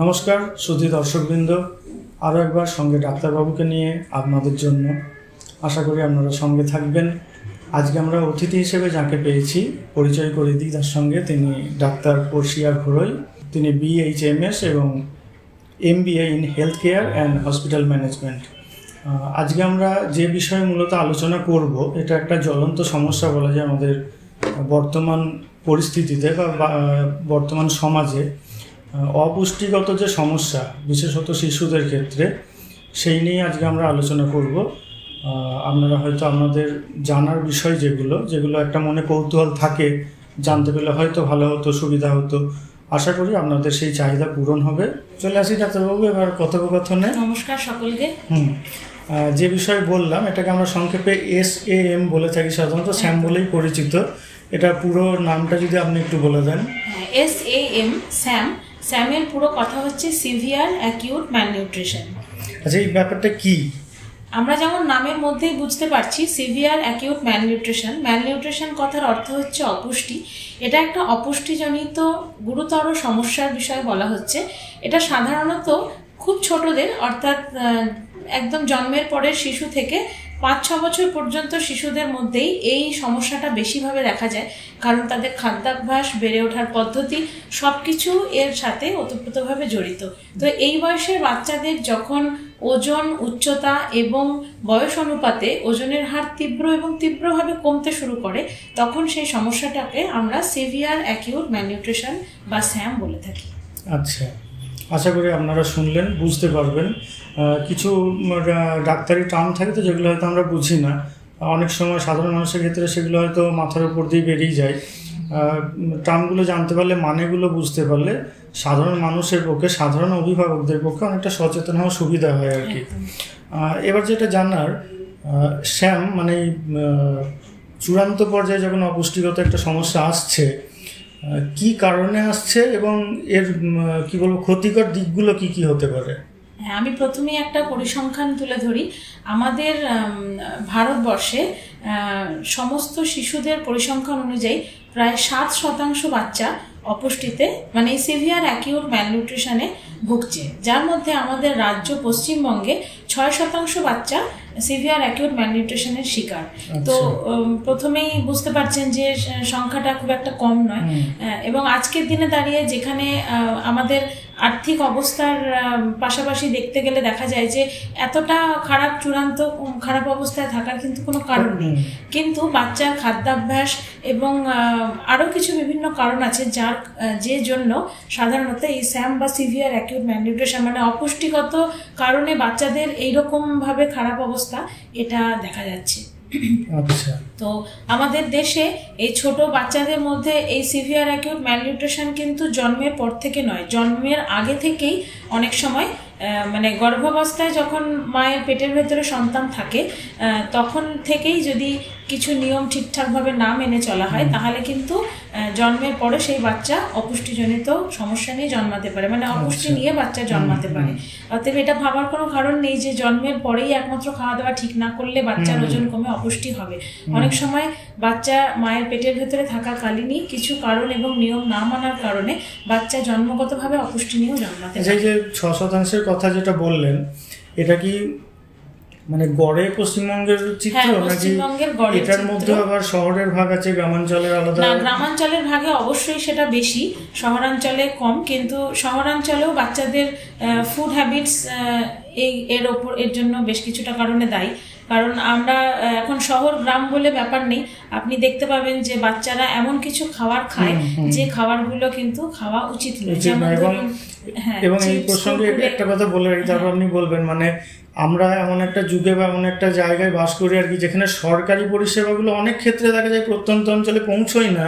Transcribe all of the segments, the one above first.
নমস্কার সুধী দর্শকবৃন্দ, আরও একবার সঙ্গে ডাক্তারবাবুকে নিয়ে আপনাদের জন্য। আশা করি আপনারা সঙ্গে থাকবেন। আজকে আমরা অতিথি হিসেবে যাকে পেয়েছি পরিচয় করে দিই তার সঙ্গে। তিনি ডাক্তার পর্ষিয়া ঘোড়ই। তিনি BHMS এবং MBA in health care and hospital management. আজকে আমরা যে বিষয়ে মূলত আলোচনা করব, এটা একটা জ্বলন্ত সমস্যা বলা যায় আমাদের বর্তমান পরিস্থিতিতে বা বর্তমান সমাজে। অপুষ্টিগত যে সমস্যা, বিশেষত শিশুদের ক্ষেত্রে, সেই নিয়ে আজকে আমরা আলোচনা করব। আপনারা হয়তো আপনাদের জানার বিষয় যেগুলো একটা মনে কৌতূহল থাকে, জানতে পেলে হয়তো ভালো হতো, সুবিধা হতো। আশা করি আপনাদের সেই চাহিদা পূরণ হবে। চলে আসি ডাক্তারবাবু এবার কথোপকথনে। নমস্কার সকলকে। যে বিষয় বললাম এটাকে আমরা সংক্ষেপে SAM বলে থাকি, সাধারণত স্যাম বলেই পরিচিত। এটা পুরো নামটা যদি আপনি একটু বলে দেন। SAM, স্যামের পুরো কথা হচ্ছে সিভিয়ার অ্যাকিউট ম্যালনিউট্রিশন। আচ্ছা, এই ব্যাপারটা কি? আমরা যেমন নামের মধ্যেই বুঝতে পারছি, সিভিয়ার অ্যাকিউট ম্যালনিউট্রিশন কথার অর্থ হচ্ছে অপুষ্টি। এটা একটা অপুষ্টিজনিত গুরুতর সমস্যার বিষয়ে বলা হচ্ছে। এটা সাধারণত খুব ছোটদের, অর্থাৎ একদম জন্মের পরের শিশু থেকে 5-6 বছর পর্যন্ত শিশুদের মধ্যেই এই সমস্যাটা বেশিভাবে দেখা যায়, কারণ তাদের খাদ্যাভ্যাস, বেড়ে ওঠার পদ্ধতি সব কিছু এর সাথে ওতপ্রোতভাবে জড়িত। তো এই বয়সের বাচ্চাদের যখন ওজন, উচ্চতা এবং বয়স অনুপাতে ওজনের হার তীব্রভাবে কমতে শুরু করে, তখন সেই সমস্যাটাকে আমরা সিভিয়ার অ্যাকিউট ম্যালনিউট্রিশন বা স্যাম বলে থাকি। আচ্ছা, আশা করি আপনারা শুনলেন, বুঝতে পারবেন। কিছু ডাক্তারি টার্ম থাকে তো যেগুলো হয়তো আমরা বুঝি না, অনেক সময় সাধারণ মানুষের ক্ষেত্রে সেগুলো হয়তো মাথার উপর দিয়ে বেরিয়ে যায়। টার্মগুলো জানতে পারলে, মানেগুলো বুঝতে পারলে সাধারণ মানুষের পক্ষে, সাধারণ অভিভাবকদের পক্ষে অনেকটা সচেতন হওয়া সুবিধা হয় আর কি। এবার যেটা জানার, স্যাম মানে চূড়ান্ত পর্যায়ে যখন অপুষ্টিগত একটা সমস্যা আসছে, কি কারণে আসছে এবং এর কি বলবো ক্ষতিকর দিকগুলো কি কি হতে পারে? হ্যাঁ, আমি প্রথমেই একটা পরিসংখ্যান তুলে ধরি। আমাদের ভারতবর্ষে সমস্ত শিশুদের পরিসংখ্যান অনুযায়ী প্রায় 7% বাচ্চা অপুষ্টিতে, মানে সিভিয়ার অ্যাকিউট ম্যালনিউট্রিশনে ভুগছে, যার মধ্যে আমাদের রাজ্য পশ্চিমবঙ্গে 6% বাচ্চা সিভিয়ার অ্যাকিউট ম্যালনিউট্রিশনের শিকার। তো প্রথমেই বুঝতে পারছেন যে সংখ্যাটা খুব একটা কম নয়। এবং আজকের দিনে দাঁড়িয়ে যেখানে আমাদের আর্থিক অবস্থার পাশাপাশি দেখতে গেলে দেখা যায় যে এতটা চূড়ান্ত খারাপ অবস্থায় থাকার কিন্তু কোনো কারণ নেই, কিন্তু বাচ্চার খাদ্যাভ্যাস এবং আরও কিছু বিভিন্ন কারণ আছে যে জন্য সাধারণত এই স্যাম বা সিভিয়ার অ্যাকিউট ম্যালনিউট্রিশন, মানে অপুষ্টিগত কারণে বাচ্চাদের এইরকমভাবে খারাপ অবস্থা এটা দেখা যাচ্ছে। আচ্ছা, তো আমাদের দেশে এই ছোট বাচ্চাদের মধ্যে এই সিভিয়ার অ্যাকিউট ম্যালনিউট্রিশন কিন্তু জন্মের পর থেকে নয়, জন্মের আগে থেকেই অনেক সময়, মানে গর্ভাবস্থায় যখন মায়ের পেটের ভেতরে সন্তান থাকে তখন থেকেই যদি কিছু নিয়ম ঠিকঠাকভাবে না মেনে চলা হয়, তাহলে কিন্তু জন্মের পরে সেই বাচ্চা অপুষ্টিজনিত সমস্যা নিয়ে জন্মাতে পারে, মানে অপুষ্টি নিয়ে বাচ্চা জন্মাতে পারে। অতএব এটা ভাবার কোনো কারণ নেই যে জন্মের পরেই একমাত্র খাওয়া দাওয়া ঠিক না করলে বাচ্চার ওজন কমে অপুষ্টি হবে। অনেক সময় বাচ্চা মায়ের পেটের ভেতরে থাকাকালীনই কিছু কারণ এবং নিয়ম না মানার কারণে বাচ্চা জন্মগতভাবে অপুষ্টি নিয়েও জন্মাতে পারে। এই যে 6% কথা যেটা বললেন, এটা কি মানে গড়ে পশ্চিমবঙ্গের চিত্র নাকি এটার মধ্যে আবার শহরের ভাগ আছে, গ্রামাঞ্চলের আলাদা? না, গ্রামাঞ্চলের ভাগে অবশ্যই সেটা বেশি, শহরাঞ্চলে কম। কিন্তু শহরাঞ্চলেও বাচ্চাদের ফুড হ্যাবিটস এর জন্য বেশ কিছুটা কারণে দায়ী। কারণ আমরা এখন শহর গ্রাম বলে ব্যাপার নেই, আপনি দেখতে পাবেন যে বাচ্চারা এমন কিছু খাবার খায় যে খাবারগুলো কিন্তু খাওয়া উচিত নয়। এবং এই প্রসঙ্গে একটা কথা বলে রাখি, তারপর আপনি বলবেন। মানে আমরা এমন একটা যুগে বা এমন একটা জায়গায় বাস করি আর কি, যেখানে সরকারি পরিষেবাগুলো অনেক ক্ষেত্রে দেখা যায় প্রত্যন্ত অঞ্চলে পৌঁছয় না,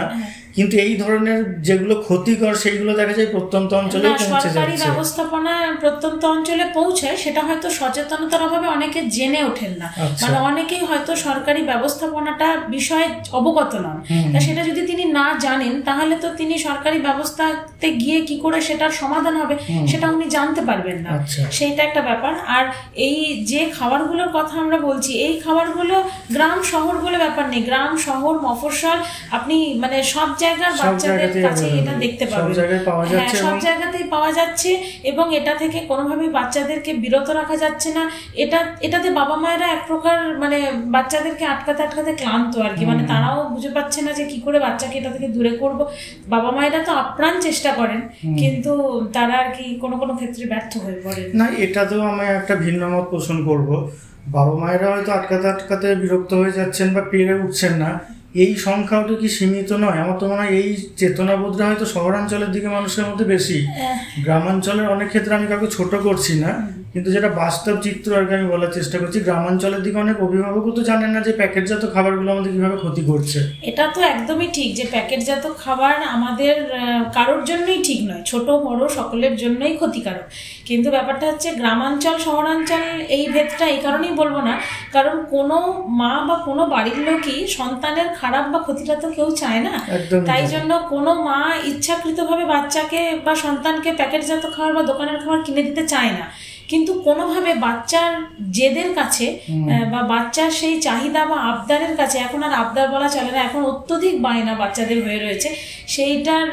কিন্তু এই ধরনের যেগুলো ক্ষতিকর সেইগুলো দেখা যায় প্রত্যন্ত অঞ্চলে পৌঁছে যাচ্ছে। সরকারি ব্যবস্থাপনা প্রত্যন্ত অঞ্চলে পৌঁছায়, সেটা হয়তো সচেতনতার অভাবে অনেকে জেনে ওঠেন না। মানে অনেকেই হয়তো সরকারি ব্যবস্থাপনাটা বিষয়ে অবগত নন, তা সেটা যদি তিনি না জানেন তাহলে তো তিনি সরকারি ব্যবস্থাতে গিয়ে কি করে সেটার সমাধান হবে সেটা উনি জানতে পারবেন না। সেইটা একটা ব্যাপার। আর এই যে খাবারগুলোর কথা আমরা বলছি, এই খাবারগুলো গ্রাম শহর বলে ব্যাপার নেই, গ্রাম শহর মফস্বল আপনি মানে সব জায়গার বাচ্চাদের কাছে এটা দেখতে পাবেন, সব জায়গাতেই পাওয়া যাচ্ছে এবং এটা থেকে কোনোভাবেই বাচ্চাদেরকে বিরত রাখা যাচ্ছে না। এটাতে বাবা মায়েরা এক প্রকার মানে বাচ্চাদেরকে আটকাতে আটকাতে ক্লান্ত আর কি, মানে তারাও বুঝে পাচ্ছে না যে কি করে বাচ্চাকে এটা থেকে দূরে করব। বাবা মায়েরা তো আপ্রাণ চেষ্টা করেন, কিন্তু তারা আর কি কোনো কোনো ক্ষেত্রে ব্যর্থ হয়ে পড়ে। না, এটাতেও আমি একটা ভিন্ন মত পোষণ করবো। বাবা মায়েরা হয়তো আটকাতে আটকাতে বিরক্ত হয়ে যাচ্ছেন বা পেরে উঠছেন না, এই সংখ্যাও তো কি সীমিত নয়? আমার তো মনে হয় এই চেতনাবোধটা হয়তো শহরাঞ্চলের দিকে মানুষের মধ্যে বেশি। গ্রামাঞ্চলের অনেক ক্ষেত্রে আমি কাউকে ছোট করছি না, কিন্তু যেটা বাস্তব চিত্র আর কি আমি বলার চেষ্টা করছি, গ্রামাঞ্চলের দিকে অনেক অভিভাবকও তো জানেন না যে প্যাকেটজাত খাবারগুলো আমাদের কিভাবে ক্ষতি করছে। এটা তো একদমই ঠিক যে প্যাকেটজাত খাবার আমাদের কারোর জন্যই ঠিক নয়, ছোট বড় সকলের জন্যই ক্ষতিকারক। কিন্তু ব্যাপারটা হচ্ছে গ্রামাঞ্চল শহরাঞ্চল এই ভেদটা এই কারণেই বলবো না, কারণ কোনো মা বা কোনো বাড়ির লোকই সন্তানের খারাপ বা ক্ষতিটা তো কেউ চায় না। তাই জন্য কোনো মা ইচ্ছাকৃতভাবে বাচ্চাকে বা সন্তানকে প্যাকেটজাত খাবার বা দোকানের খাবার কিনে দিতে চায় না, কিন্তু কোনোভাবে বাচ্চার জেদের কাছে বা বাচ্চার সেই চাহিদা বা আবদারের কাছে, এখন আর আবদার বলা চলে না, এখন অত্যধিক বায়না বাচ্চাদের হয়ে রয়েছে, সেইটার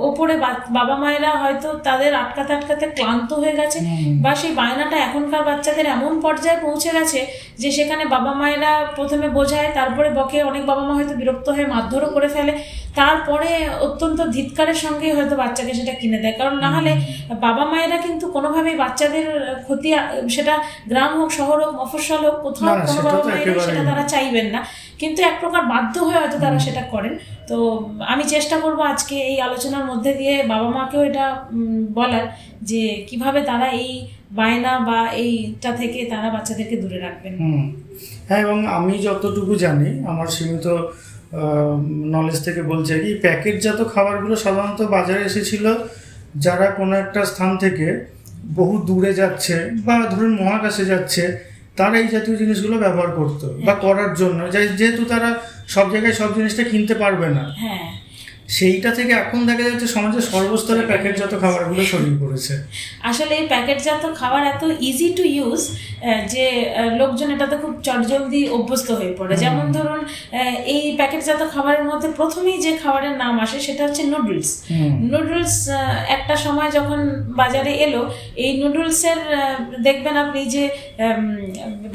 ওপরে বাবা মায়েরা হয়তো তাদের আটকাতে আটকাতে ক্লান্ত হয়ে গেছে, বা সেই বায়নাটা এখনকার বাচ্চাদের এমন পর্যায়ে পৌঁছে গেছে যে সেখানে বাবা মায়েরা প্রথমে বোঝায়, তারপরে বকে, অনেক বাবা মা হয়তো বিরক্ত হয়ে মারধরও করে ফেলে, তারপরে অত্যন্ত ধিৎকারের সঙ্গে হয়তো বাচ্চাকে সেটা কিনে দেয়। কারণ না হলে বাবা মায়েরা কিন্তু কোনোভাবেই বাচ্চাদের ক্ষতি, সেটা গ্রাম হোক শহর হোক মফস্বল হোক, কোথাও কোনো বাবা মায়েরা সেটা তারা চাইবেন না, কিন্তু এক প্রকার বাধ্য হয়ে হয়তো তারা সেটা করেন। তো আমি চেষ্টা করব আজকে এই আলোচনার মধ্যে দিয়ে বাবা মাকেও এটা বলার যে কিভাবে তারা এই বায়না বা এইটা থেকে তারা বাচ্চাদেরকে দূরে রাখবেন। হ্যাঁ, এবং আমি যতটুকু জানি আমার সীমিত নলেজ থেকে বলছে কি, প্যাকেটজাত খাবারগুলো সাধারণত বাজারে এসেছিল যারা কোনো একটা স্থান থেকে বহু দূরে যাচ্ছে বা ধরুন মহাকাশে যাচ্ছে, তারা এই জাতীয় জিনিসগুলো ব্যবহার করতো বা করার জন্য, যেহেতু তারা সব জায়গায় সব জিনিসটা কিনতে পারবে না, সেইটা থেকে এখন দেখা যাচ্ছে সমাজের সর্বস্তরে প্যাকেটজাত খাবারগুলো ছড়িয়ে পড়েছে। আসলে এই প্যাকেটজাত খাবার এত ইজি টু ইউজ যে লোকজন এটাতে খুব চটজলদি অভ্যস্ত হয়ে পড়ে। যেমন ধরুন এই প্যাকেটজাত খাবারের মধ্যে প্রথমেই যে খাবারের নাম আসে সেটা হচ্ছে নুডলস। নুডলস একটা সময় যখন বাজারে এলো, এই নুডলসের দেখবেন আপনি যে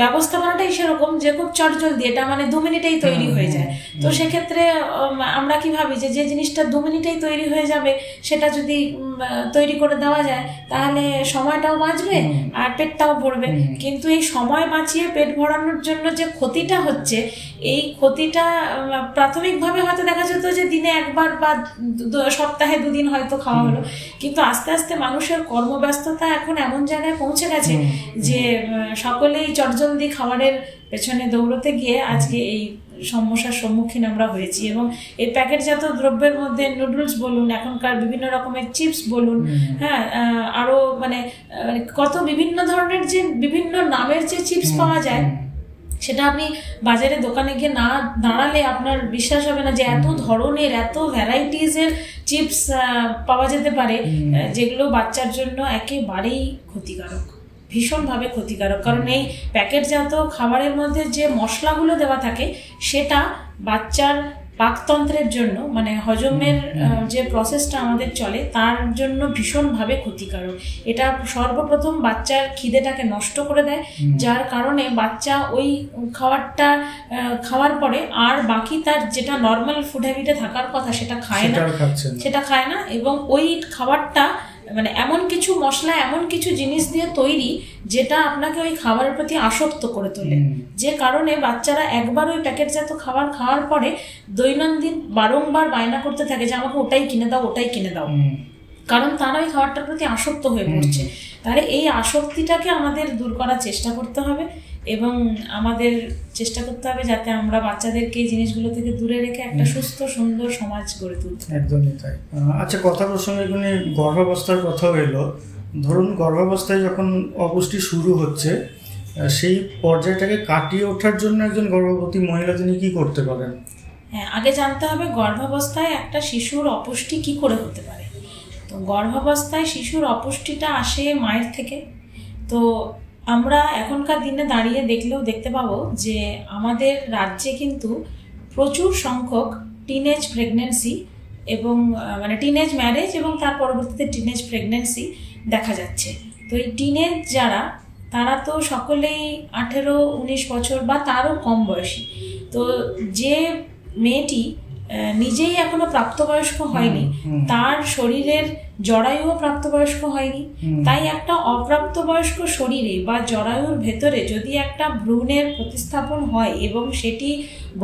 ব্যবস্থাপনাটাই সেরকম যে খুব চটজলদি, এটা মানে 2 মিনিটেই তৈরি হয়ে যায়। তো সেক্ষেত্রে আমরা কি ভাবি যে জিনিসটা 2 মিনিটেই তৈরি হয়ে যাবে, সেটা যদি তৈরি করে দেওয়া যায় তাহলে সময়টাও বাঁচবে আর পেটটাও ভরবে। কিন্তু এই সময় বাঁচিয়ে পেট ভরানোর জন্য যে ক্ষতিটা হচ্ছে, এই ক্ষতিটা প্রাথমিকভাবে হয়তো দেখা যেত যে দিনে একবার বা সপ্তাহে 2 দিন হয়তো খাওয়া হলো, কিন্তু আস্তে আস্তে মানুষের কর্মব্যস্ততা এখন এমন জায়গায় পৌঁছে গেছে যে সকলেই চটজলদি খাবারের পেছনে দৌড়তে গিয়ে আজকে এই সমস্যার সম্মুখীন আমরা হয়েছি। এবং এই প্যাকেটজাত দ্রব্যের মধ্যে নুডলস বলুন, এখনকার বিভিন্ন রকমের চিপস বলুন, হ্যাঁ আরো মানে কত বিভিন্ন ধরনের যে বিভিন্ন নামের যে চিপস পাওয়া যায়, সেটা আপনি বাজারে দোকানে গিয়ে না দাঁড়ালে আপনার বিশ্বাস হবে না যে এত ধরনের এত ভ্যারাইটিজের চিপস পাওয়া যেতে পারে, যেগুলো বাচ্চার জন্য একেবারেই ক্ষতিকারক, ভীষণভাবে ক্ষতিকারক। কারণ এই প্যাকেটজাত খাবারের মধ্যে যে মশলাগুলো দেওয়া থাকে সেটা বাচ্চার পাকতন্ত্রের জন্য, মানে হজমের যে প্রসেসটা আমাদের চলে তার জন্য ভীষণভাবে ক্ষতিকারক। এটা সর্বপ্রথম বাচ্চার খিদেটাকে নষ্ট করে দেয়, যার কারণে বাচ্চা ওই খাবারটা খাওয়ার পরে আর বাকি তার যেটা নর্মাল ফুড হ্যাবিটে থাকার কথা সেটা খায় না, এবং ওই খাবারটা মানে এমন কিছু মশলা এমন কিছু জিনিস দিয়ে তৈরি যেটা আপনাকে ওই খাবারের প্রতি আসক্ত করে তোলে, যে কারণে বাচ্চারা একবার ওই প্যাকেটজাত খাবার খাওয়ার পরে দৈনন্দিন বারংবার বায়না করতে থাকে যে আমাকে ওটাই কিনে দাও, ওটাই কিনে দাও, কারণ তারা ওই খাবারটার প্রতি আসক্ত হয়ে পড়ছে। তাহলে এই আসক্তিটাকে আমাদের দূর করার চেষ্টা করতে হবে এবং আমাদের চেষ্টা করতে হবে যাতে আমরা বাচ্চাদেরকে এই জিনিসগুলো থেকে দূরে রেখে একটা সুস্থ সুন্দর সমাজ গড়ে তুলতে। একদমই তাই। আচ্ছা, কথা প্রসঙ্গে এখানে গর্ভাবস্থার কথাও এলো। ধরুন গর্ভাবস্থায় যখন অপুষ্টি শুরু হচ্ছে, সেই পর্যায়টাকে কাটিয়ে ওঠার জন্য একজন গর্ভবতী মহিলা তিনি কি করতে পারেন? হ্যাঁ, আগে জানতে হবে গর্ভাবস্থায় একটা শিশুর অপুষ্টি কি করে হতে পারে। তো গর্ভাবস্থায় শিশুর অপুষ্টিটা আসে মায়ের থেকে। তো আমরা এখনকার দিনে দাঁড়িয়ে দেখলেও দেখতে পাবো যে আমাদের রাজ্যে কিন্তু প্রচুর সংখ্যক টিনেজ প্রেগন্যান্সি এবং মানে টিনেজ ম্যারেজ এবং তার পরবর্তীতে টিনেজ প্রেগন্যান্সি দেখা যাচ্ছে। তো এই টিনেজ যারা, তারা তো সকলেই 18-19 বছর বা তারও কম বয়সী। তো যে মেয়েটি নিজেই এখনো প্রাপ্তবয়স্ক হয়নি, তার শরীরের জরায়ুও প্রাপ্তবয়স্ক হয়নি, তাই একটা অপ্রাপ্তবয়স্ক শরীরে বা জরায়ুর ভেতরে যদি একটা ভ্রূণের প্রতিস্থাপন হয় এবং সেটি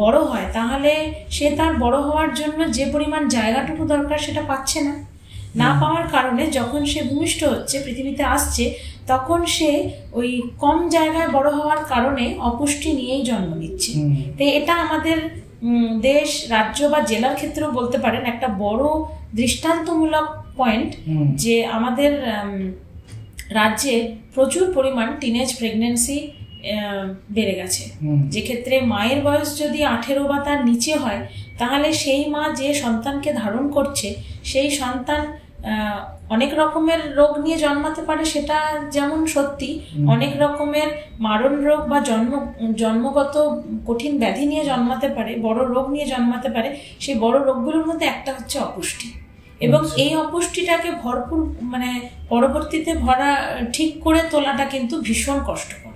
বড় হয়, তাহলে সে তার বড় হওয়ার জন্য যে পরিমাণ জায়গাটুকু দরকার সেটা পাচ্ছে না পাওয়ার কারণে যখন সে ভূমিষ্ঠ হচ্ছে, পৃথিবীতে আসছে, তখন সে ওই কম জায়গায় বড় হওয়ার কারণে অপুষ্টি নিয়েই জন্ম নিচ্ছে। তো এটা আমাদের দেশ, রাজ্য বা জেলার ক্ষেত্রেও বলতে পারেন একটা বড় দৃষ্টান্তমূলক পয়েন্ট, যে আমাদের রাজ্যে প্রচুর পরিমাণ টিনেজ প্রেগন্যান্সি বেড়ে গেছে। যে ক্ষেত্রে মায়ের বয়স যদি 18 বা তার নিচে হয়, তাহলে সেই মা যে সন্তানকে ধারণ করছে, সেই সন্তান অনেক রকমের রোগ নিয়ে জন্মাতে পারে, সেটা যেমন সত্যি, অনেক রকমের মারণ রোগ বা জন্মগত কঠিন ব্যাধি নিয়ে জন্মাতে পারে, বড় রোগ নিয়ে জন্মাতে পারে। সেই বড় রোগগুলোর মধ্যে একটা হচ্ছে অপুষ্টি, এবং এই অপুষ্টিটাকে ভরপুর মানে পরবর্তীতে ঠিক করে তোলাটা কিন্তু ভীষণ কষ্টকর।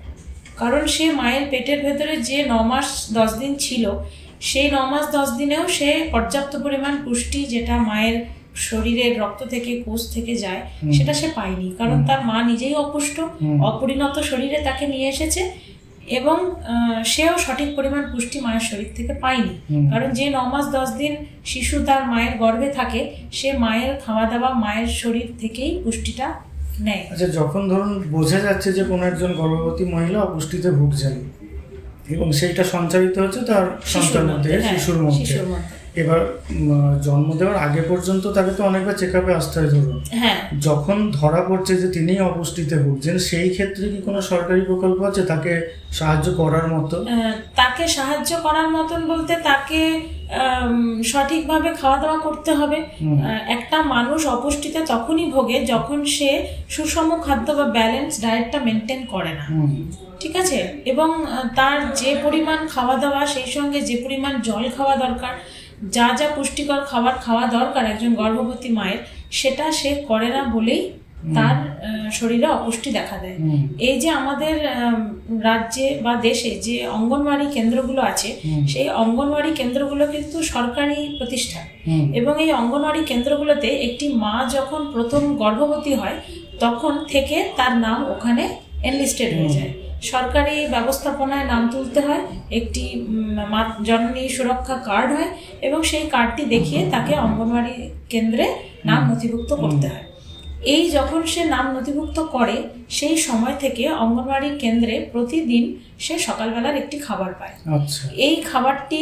কারণ সে মায়ের পেটের ভেতরে যে 9 মাস 10 দিন ছিল, সেই 9 মাস 10 দিনেও সে পর্যাপ্ত পরিমাণ পুষ্টি, যেটা মায়ের শরীরের রক্ত থেকে কোষ থেকে যায়, সেটা সে পায়নি। কারণ তার মা নিজেই অপুষ্ট, অপরিণত শরীরে তাকে নিয়ে এসেছে, এবং সেও সঠিক পরিমাণ পুষ্টি মায়ের শরীর থেকে পায়নি। কারণ যে 9 মাস 10 দিন শিশু তার মায়ের গর্ভে থাকে, সে মায়ের খাওয়া দাওয়া, মায়ের শরীর থেকেই পুষ্টিটা নেয়। আচ্ছা, যখন ধরুন বোঝা যাচ্ছে যে কোনো একজন গর্ভবতী মহিলা অপুষ্টিতে ভুগছেন এবং সেইটা সঞ্চারিত হচ্ছে তার সন্তানের মধ্যে, শিশুর মধ্যে, এবার জন্ম দেওয়ার আগে পর্যন্ত তাকে তো অনেকবার চেক আপে আসতে হয়। ধরুন যখন ধরা পড়ছে যে তিনি অপুষ্টিতে ভুগছেন, সেই ক্ষেত্রে কি কোনো সরকারি প্রকল্প আছে তাকে সাহায্য করার মতো? তাকে সাহায্য করার মতন বলতে তাকে সঠিকভাবে খাওয়া দাওয়া করতে হবে। একটা মানুষ অপুষ্টিতে তখনই ভোগে যখন সে সুষম খাদ্য বা ব্যালেন্স ডায়েটটা মেনটেন করে না, ঠিক আছে, এবং তার যে পরিমাণ খাওয়া দাওয়া, সেই সঙ্গে যে পরিমাণ জল খাওয়া দরকার, যা যা পুষ্টিকর খাবার খাওয়া দরকার একজন গর্ভবতী মায়ের, সেটা সে করে না বলেই তার শরীরে অপুষ্টি দেখা দেয়। এই যে আমাদের রাজ্যে বা দেশে যে অঙ্গনওয়াড়ি কেন্দ্রগুলো আছে, সেই অঙ্গনওয়াড়ি কেন্দ্রগুলো কিন্তু সরকারি প্রতিষ্ঠান, এবং এই অঙ্গনওয়াড়ি কেন্দ্রগুলোতে একটি মা যখন প্রথম গর্ভবতী হয়, তখন থেকে তার নাম ওখানে এনলিস্টেড হয়ে যায়। সরকারি ব্যবস্থাপনায় নাম তুলতে হয়, একটি জননী সুরক্ষা কার্ড হয়, এবং সেই কার্ডটি দেখিয়ে তাকে অঙ্গনওয়াড়ি কেন্দ্রে নাম নথিভুক্ত করতে হয়। এই যখন সে নাম নথিভুক্ত করে, সেই সময় থেকে অঙ্গনওয়াড়ি কেন্দ্রে প্রতিদিন সে সকালবেলার একটি খাবার পায়। এই খাবারটি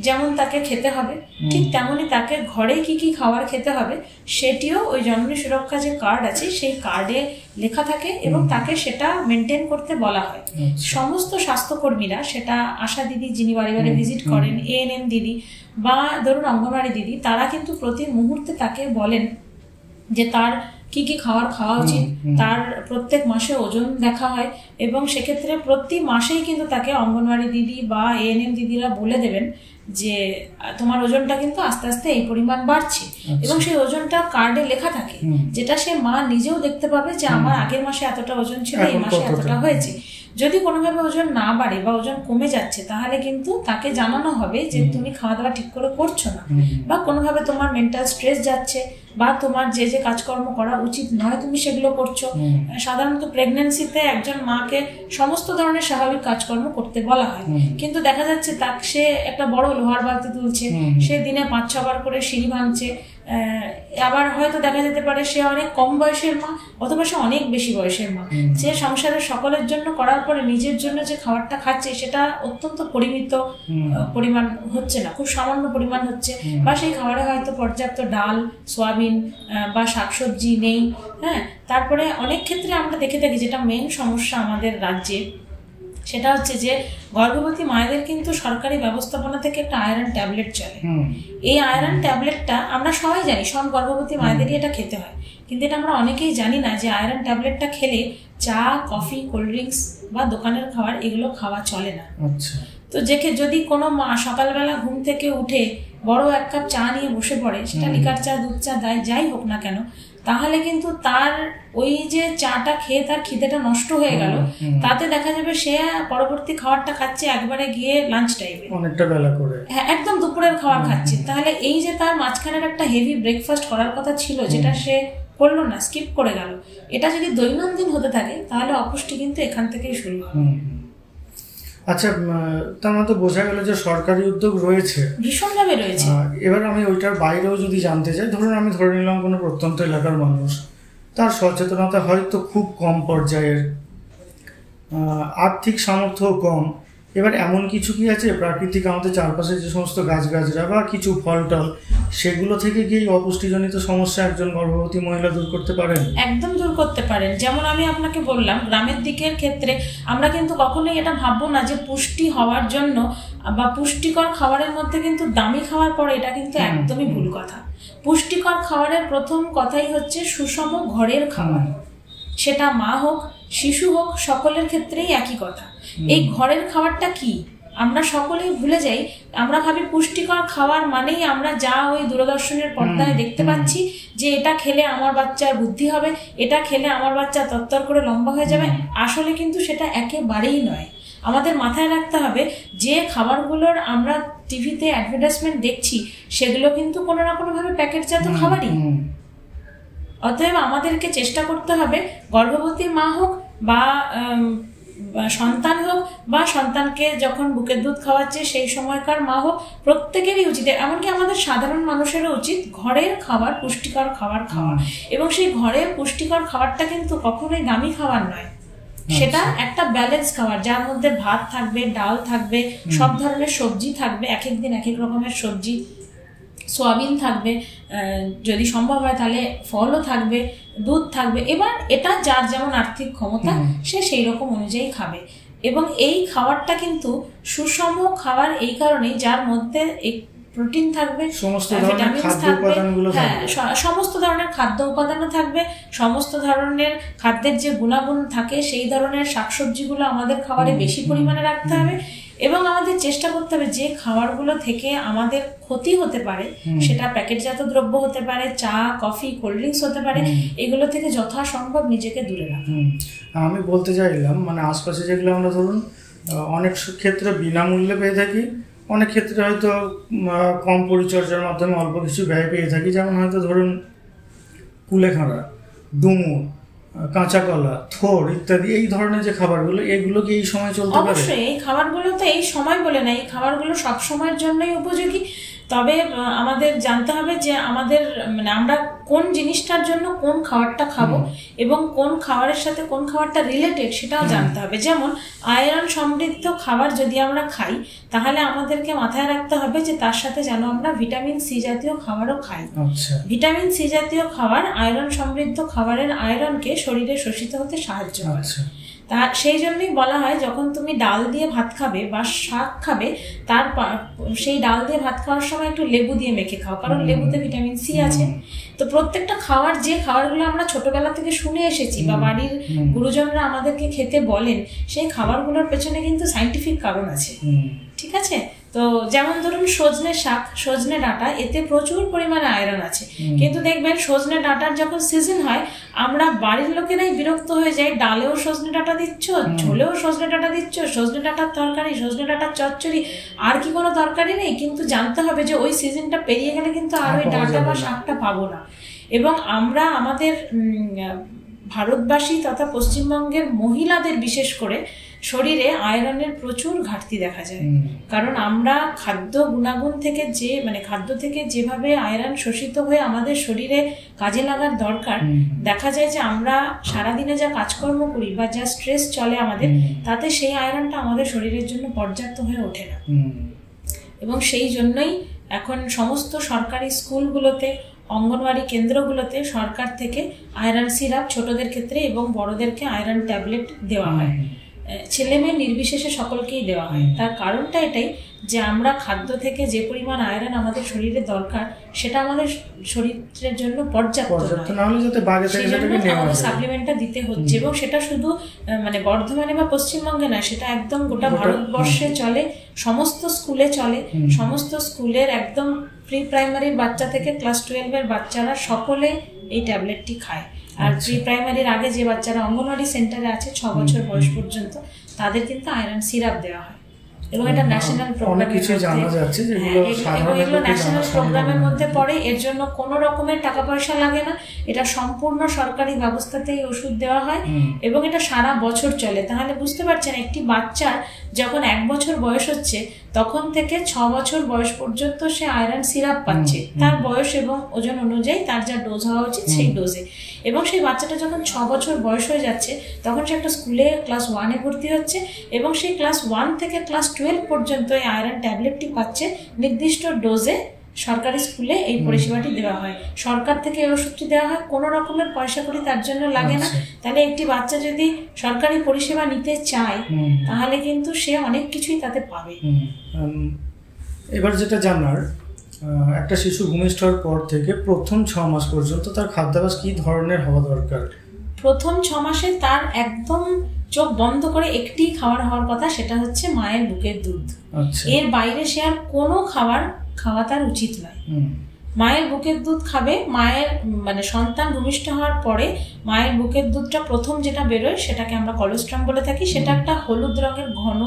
যেমন তাকে খেতে হবে, ঠিক তেমনি তাকে ঘরে কি কি খাবার খেতে হবে সেটিও ওই জননী সুরক্ষা যে কার্ড আছে, সেই কার্ডে লেখা থাকে, এবং তাকে সেটা মেনটেন করতে বলা হয়। সমস্ত স্বাস্থ্যকর্মীরা, সেটা আশা দিদি যিনি বাড়ি বাড়ি ভিজিট করেন, ANM দিদি বা ধরুন অঙ্গনওয়াড়ি দিদি, তারা কিন্তু প্রতি মুহূর্তে তাকে বলেন যে তার কি কি খাবার খাওয়া উচিত, তার প্রত্যেক মাসে ওজন দেখা হয়, এবং সেক্ষেত্রে প্রতি মাসেই কিন্তু তাকে অঙ্গনওয়াড়ি দিদি বা ANM দিদিরা বলে দেবেন যে তোমার ওজনটা কিন্তু আস্তে আস্তে এই পরিমাণ বাড়ছে, এবং সেই ওজনটা কার্ডে লেখা থাকে, যেটা সে মা নিজেও দেখতে পাবে যে আমার আগের মাসে এতটা ওজন ছিল, এই মাসে এতটা হয়েছে। যদি কোনোভাবে ওজন না বাড়ে বা ওজন কমে যাচ্ছে, তাহলে কিন্তু তাকে জানানো হবে যে তুমি খাওয়া দাওয়া ঠিক করে করছো না, বা কোনোভাবে তোমার মেন্টাল স্ট্রেস যাচ্ছে, বা তোমার যে যে কাজকর্ম করা উচিত নয় তুমি সেগুলো করছো। সাধারণত প্রেগন্যান্সিতে একজন মাকে সমস্ত ধরনের স্বাভাবিক কাজকর্ম করতে বলা হয়, কিন্তু দেখা যাচ্ছে সে একটা বড় লোহার বালতি তুলছে, সে দিনে 5-6 বার করে সিঁড়ি ভাঙছে, আবার হয়তো দেখা যেতে পারে সে অনেক কম বয়সের মা, অথবা সে অনেক বেশি বয়সের মা, সে সংসারের সকলের জন্য করার পরে নিজের জন্য যে খাবারটা খাচ্ছে সেটা অত্যন্ত পরিমিত পরিমাণ হচ্ছে না, খুব সামান্য পরিমাণ হচ্ছে, বা সেই খাবারে হয়তো পর্যাপ্ত ডাল, সয়াবিন বা শাকসবজি নেই। তারপরে অনেক ক্ষেত্রে আমরা দেখে থাকি, যেটা মেন সমস্যা আমাদের রাজ্যে, সেটা হচ্ছে যে গর্ভবতী মায়েদের কিন্তু সরকারি ব্যবস্থাপনা থেকে একটা আয়রন ট্যাবলেট চলে। এই আয়রন ট্যাবলেটটা আমরা সবাই জানি, সব গর্ভবতী মায়েদেরই এটা খেতে হয়, কিন্তু এটা আমরা অনেকেই জানি না যে আয়রন ট্যাবলেটটা খেলে চা, কফি, কোল্ড ড্রিঙ্কস বা দোকানের খাবার এগুলো খাওয়া চলে না। তো যদি কোনো মা সকালবেলা ঘুম থেকে উঠে বড় এক কাপ চা নিয়ে বসে পড়ে, সেটা লিকার চা, দুধ চা, যাই হোক না কেন, তাহলে কিন্তু তার ওই যে চাটা খেয়ে তার খিদেটা নষ্ট হয়ে গেল, তাতে দেখা যাবে সে পরবর্তী খাবারটা খাচ্ছে একবারে গিয়ে লাঞ্চ টাইমে, অনেকটা বেলা করে, হ্যাঁ একদম দুপুরের খাবার খাচ্ছে। তাহলে এই যে তার মাঝখানের একটা হেভি ব্রেকফাস্ট করার কথা ছিল, যেটা সে করলো না, স্কিপ করে গেল, এটা যদি দৈনন্দিন হতে থাকে তাহলে অপুষ্টি কিন্তু এখান থেকেই শুরু হবে। আচ্ছা, তার মধ্যে বোঝা গেল যে সরকারি উদ্যোগ রয়েছে, ভীষণভাবে রয়েছে। এবার আমি ওইটার বাইরেও যদি জানতে চাই, ধরুন আমি ধরে নিলাম কোনো প্রত্যন্ত এলাকার মানুষ, তার সচেতনতা হয়তো খুব কম পর্যায়ের, আর্থিক সামর্থ্য কম, এবার এমন কিছু কি আছে প্রাকৃতিক আমাদের চারপাশে যে সমস্ত গাছগাছরা বা কিছু ফল টল, সেগুলো থেকে কি অপুষ্টিজনিত সমস্যা একজন গর্ভবতী মহিলা দূর করতে পারেন? একদম দূর করতে পারেন। যেমন আমি আপনাকে বললাম, গ্রামের দিকের ক্ষেত্রে আমরা কিন্তু কখনোই এটা ভাববো না যে পুষ্টি হওয়ার জন্য বা পুষ্টিকর খাবারের মধ্যে কিন্তু দামি খাবার পড়ে, এটা কিন্তু একদমই ভুল কথা। পুষ্টিকর খাবারের প্রথম কথাই হচ্ছে সুষম ঘরের খাবার, সেটা মা হোক শিশু হোক সকলের ক্ষেত্রেই একই কথা। এই ঘরের খাবারটা কি আমরা সকলেই ভুলে যাই। আমরা ভাবি পুষ্টিকর খাবার মানেই আমরা যা ওই দূরদর্শনের পর্দায় দেখতে পাচ্ছি যে এটা খেলে আমার বাচ্চার বুদ্ধি হবে, এটা খেলে আমার বাচ্চা তত্তর করে লম্বা হয়ে যাবে। আসলে কিন্তু সেটা একেবারেই নয়। আমাদের মাথায় রাখতে হবে যে খাবারগুলোর আমরা টিভিতে অ্যাডভার্টাইজমেন্ট দেখছি সেগুলো কিন্তু কোনো না কোনোভাবে প্যাকেটজাত খাবারই। অতএব আমাদেরকে চেষ্টা করতে হবে, গর্ভবতী মা হোক বা সন্তান হোক বা সন্তানকে যখন বুকের দুধ খাওয়াচ্ছে সেই সময়কার মা হোক, প্রত্যেকেরই উচিত, এমনকি আমাদের সাধারণ মানুষেরও উচিত ঘরের খাবার, পুষ্টিকর খাবার খাওয়া। এবং সেই ঘরের পুষ্টিকর খাবারটা কিন্তু কখনোই দামি খাবার নয়, সেটা একটা ব্যালেন্স খাবার, যার মধ্যে ভাত থাকবে, ডাল থাকবে, সব ধরনের সবজি থাকবে, এক এক দিন এক এক রকমের সবজি, সোয়াবিন থাকবে, যদি সম্ভব হয় তাহলে ফলও থাকবে, দুধ থাকবে। এবার এটা যার যেমন আর্থিক ক্ষমতা সে সেই রকম অনুযায়ী খাবে। এবং এই খাবারটা কিন্তু সুষম খাবার এই কারণেই, যার মধ্যে প্রোটিন থাকবে, ভিটামিনস থাকবে, হ্যাঁ সমস্ত ধরনের খাদ্য উপাদানও থাকবে, সমস্ত ধরনের খাদ্যের যে গুণাগুণ থাকে সেই ধরনের শাকসবজিগুলো আমাদের খাবারে বেশি পরিমাণে রাখতে হবে। এবং আমাদের চেষ্টা করতে হবে যে খাবারগুলো থেকে আমাদের ক্ষতি হতে পারে, সেটা প্যাকেটজাত দ্রব্য হতে পারে, চা, কফি, কোল্ড ড্রিঙ্কস হতে পারে, এগুলো থেকে যথাসম্ভব নিজেকে দূরে রাখা। আমি বলতে চাইলাম মানে আশপাশে যেগুলো আমরা ধরুন অনেক ক্ষেত্রে বিনামূল্যে পেয়ে থাকি, অনেক ক্ষেত্রে হয়তো কম পরিচর্যার মাধ্যমে অল্প কিছু ব্যয় পেয়ে থাকি, যেমন হয়তো ধরুন কুলেখাড়া, ডুমুর, কাঁচা কলা, থোড় ইত্যাদি, এই ধরনের যে খাবারগুলো, এগুলো কি এই সময় চলতে পারে? অবশ্যই এই খাবারগুলো তো এই সময় বলে না, এই খাবারগুলো সব সময়ের জন্যই উপযোগী। তবে আমাদের জানতে হবে যে আমাদের মানে আমরা কোন জিনিসটার জন্য কোন খাবারটা খাবো এবং কোন খাবারের সাথে কোন খাবারটা রিলেটেড সেটাও জানতে হবে। যেমন আয়রন সমৃদ্ধ খাবার যদি আমরা খাই তাহলে আমাদেরকে মাথায় রাখতে হবে যে তার সাথে যেন আমরা ভিটামিন সি জাতীয় খাবারও খাই। ভিটামিন সি জাতীয় খাবার আয়রন সমৃদ্ধ খাবারের আয়রনকে শরীরে শোষিত হতে সাহায্য করে। তা সেই জন্যই বলা হয় যখন তুমি ডাল দিয়ে ভাত খাবে বা শাক খাবে, তার সেই ডাল দিয়ে ভাত খাওয়ার সময় একটু লেবু দিয়ে মেখে খাও, কারণ লেবুতে ভিটামিন সি আছে। তো প্রত্যেকটা খাবার, যে খাবারগুলো আমরা ছোটবেলা থেকে শুনে এসেছি বা বাড়ির গুরুজনরা আমাদেরকে খেতে বলেন, সেই খাবারগুলোর পেছনে কিন্তু সাইন্টিফিক কারণ আছে, ঠিক আছে? তো যেমন ধরুন সজনে শাক, সজনে ডাঁটা, এতে প্রচুর পরিমাণে আয়রন আছে। কিন্তু দেখবেন সজনে ডাঁটার যখন সিজন হয় আমরা বাড়ির লোকেরাই বিরক্ত হয়ে যাই, ডালেও সজনে ডাঁটা দিচ্ছ, ঝোলেও সজনে ডাঁটা দিচ্ছ, সজনে ডাঁটার তরকারি, সজনে ডাঁটার চচ্চড়ি, আর কি কোনো তরকারি নেই? কিন্তু জানতে হবে যে ওই সিজনটা পেরিয়ে গেলে কিন্তু আর ওই ডাঁটা বা শাকটা পাবো না। এবং আমরা আমাদের ভারতবাসী তথা পশ্চিমবঙ্গের মহিলাদের বিশেষ করে শরীরে আয়রনের প্রচুর ঘাটতি দেখা যায়, কারণ আমরা খাদ্য গুণাগুণ থেকে খাদ্য থেকে যেভাবে আয়রন শোষিত হয়ে আমাদের শরীরে কাজে লাগার দরকার, দেখা যায় যে আমরা সারাদিনে যা কাজকর্ম করি বা যা স্ট্রেস চলে আমাদের, তাতে সেই আয়রনটা আমাদের শরীরের জন্য পর্যাপ্ত হয়ে ওঠে না। এবং সেই জন্যই এখন সমস্ত সরকারি স্কুলগুলোতে, অঙ্গনওয়াড়ি কেন্দ্রগুলোতে সরকার থেকে আয়রন সিরাপ ছোটদের ক্ষেত্রে এবং বড়দেরকে আয়রন ট্যাবলেট দেওয়া হয়, ছেলে মেয়ে নির্বিশেষে সকলকেই দেওয়া হয়। তার কারণটা এটাই যে আমরা খাদ্য থেকে যে পরিমাণ আয়রন আমাদের শরীরে দরকার সেটা আমাদের শরীরের জন্য পর্যাপ্ত নয়, সাপ্লিমেন্টটা দিতে হচ্ছে। এবং সেটা শুধু মানে বর্ধমানে বা পশ্চিমবঙ্গে নয়, সেটা একদম গোটা ভারতবর্ষে চলে, সমস্ত স্কুলে চলে। সমস্ত স্কুলের একদম প্রি প্রাইমারির বাচ্চা থেকে ক্লাস 12-এর বাচ্চারা সকলে এই ট্যাবলেটটি খায়। আর প্রি প্রাইমারির আগে যে বাচ্চারা অঙ্গনওয়াড়ি সেন্টারে আছে 6 বছর বয়স পর্যন্ত, তাদের কিন্তু আয়রন সিরাপ দেওয়া হয়। এবং এটা ন্যাশনাল প্রোগ্রামের মধ্যে পড়ে। এর জন্য কোনো রকমের টাকা পয়সা লাগে না, এটা সম্পূর্ণ সরকারি ব্যবস্থাতেই ওষুধ দেওয়া হয় এবং এটা সারা বছর চলে। তাহলে বুঝতে পারছেন, একটি বাচ্চার যখন 1 বছর বয়স হচ্ছে তখন থেকে 6 বছর বয়স পর্যন্ত সে আয়রন সিরাপ পাচ্ছে, তার বয়স এবং ওজন অনুযায়ী তার যা ডোজ হওয়া উচিত সেই ডোজে। এবং সেই বাচ্চাটা যখন 6 বছর বয়স হয়ে যাচ্ছে তখন সে একটা স্কুলে ক্লাস 1-এ ভর্তি হচ্ছে এবং সেই ক্লাস 1 থেকে ক্লাস 12 পর্যন্ত এই আয়রন ট্যাবলেটটি পাচ্ছে নির্দিষ্ট ডোজে। সরকারি স্কুলে এই পরিষেবাটি দেওয়া হয়, সরকার থেকে এই ওষুধটি দেওয়া হয়, কোনো রকমের পয়সা করি তার জন্য লাগে না। তাহলে একটি বাচ্চা যদি সরকারি পরিষেবা নিতে চায় তাহলে কিন্তু সে অনেক কিছুই তাতে পাবে। এবার যেটা জানার, একটা শিশু ভূমিষ্ঠ হওয়ার পর থেকে প্রথম 6 মাস পর্যন্ত তার খাদ্যাভ্যাস কি ধরনের হওয়া দরকার? প্রথম 6 মাসে তার একদম চোখ বন্ধ করে একটি খাবার হওয়ার কথা, সেটা হচ্ছে মায়ের বুকের দুধ। এর বাইরে সে আর কোনো খাবার খাওয়া তার উচিত নয়। মায়ের বুকের দুধ খাবে। মায়ের মানে সন্তান ভূমিষ্ঠ হওয়ার পরে মায়ের বুকের দুধটা প্রথম যেটা বেরোয় সেটাকে আমরা কলোস্ট্রাম বলে থাকি। সেটা একটা হলুদ রঙের ঘন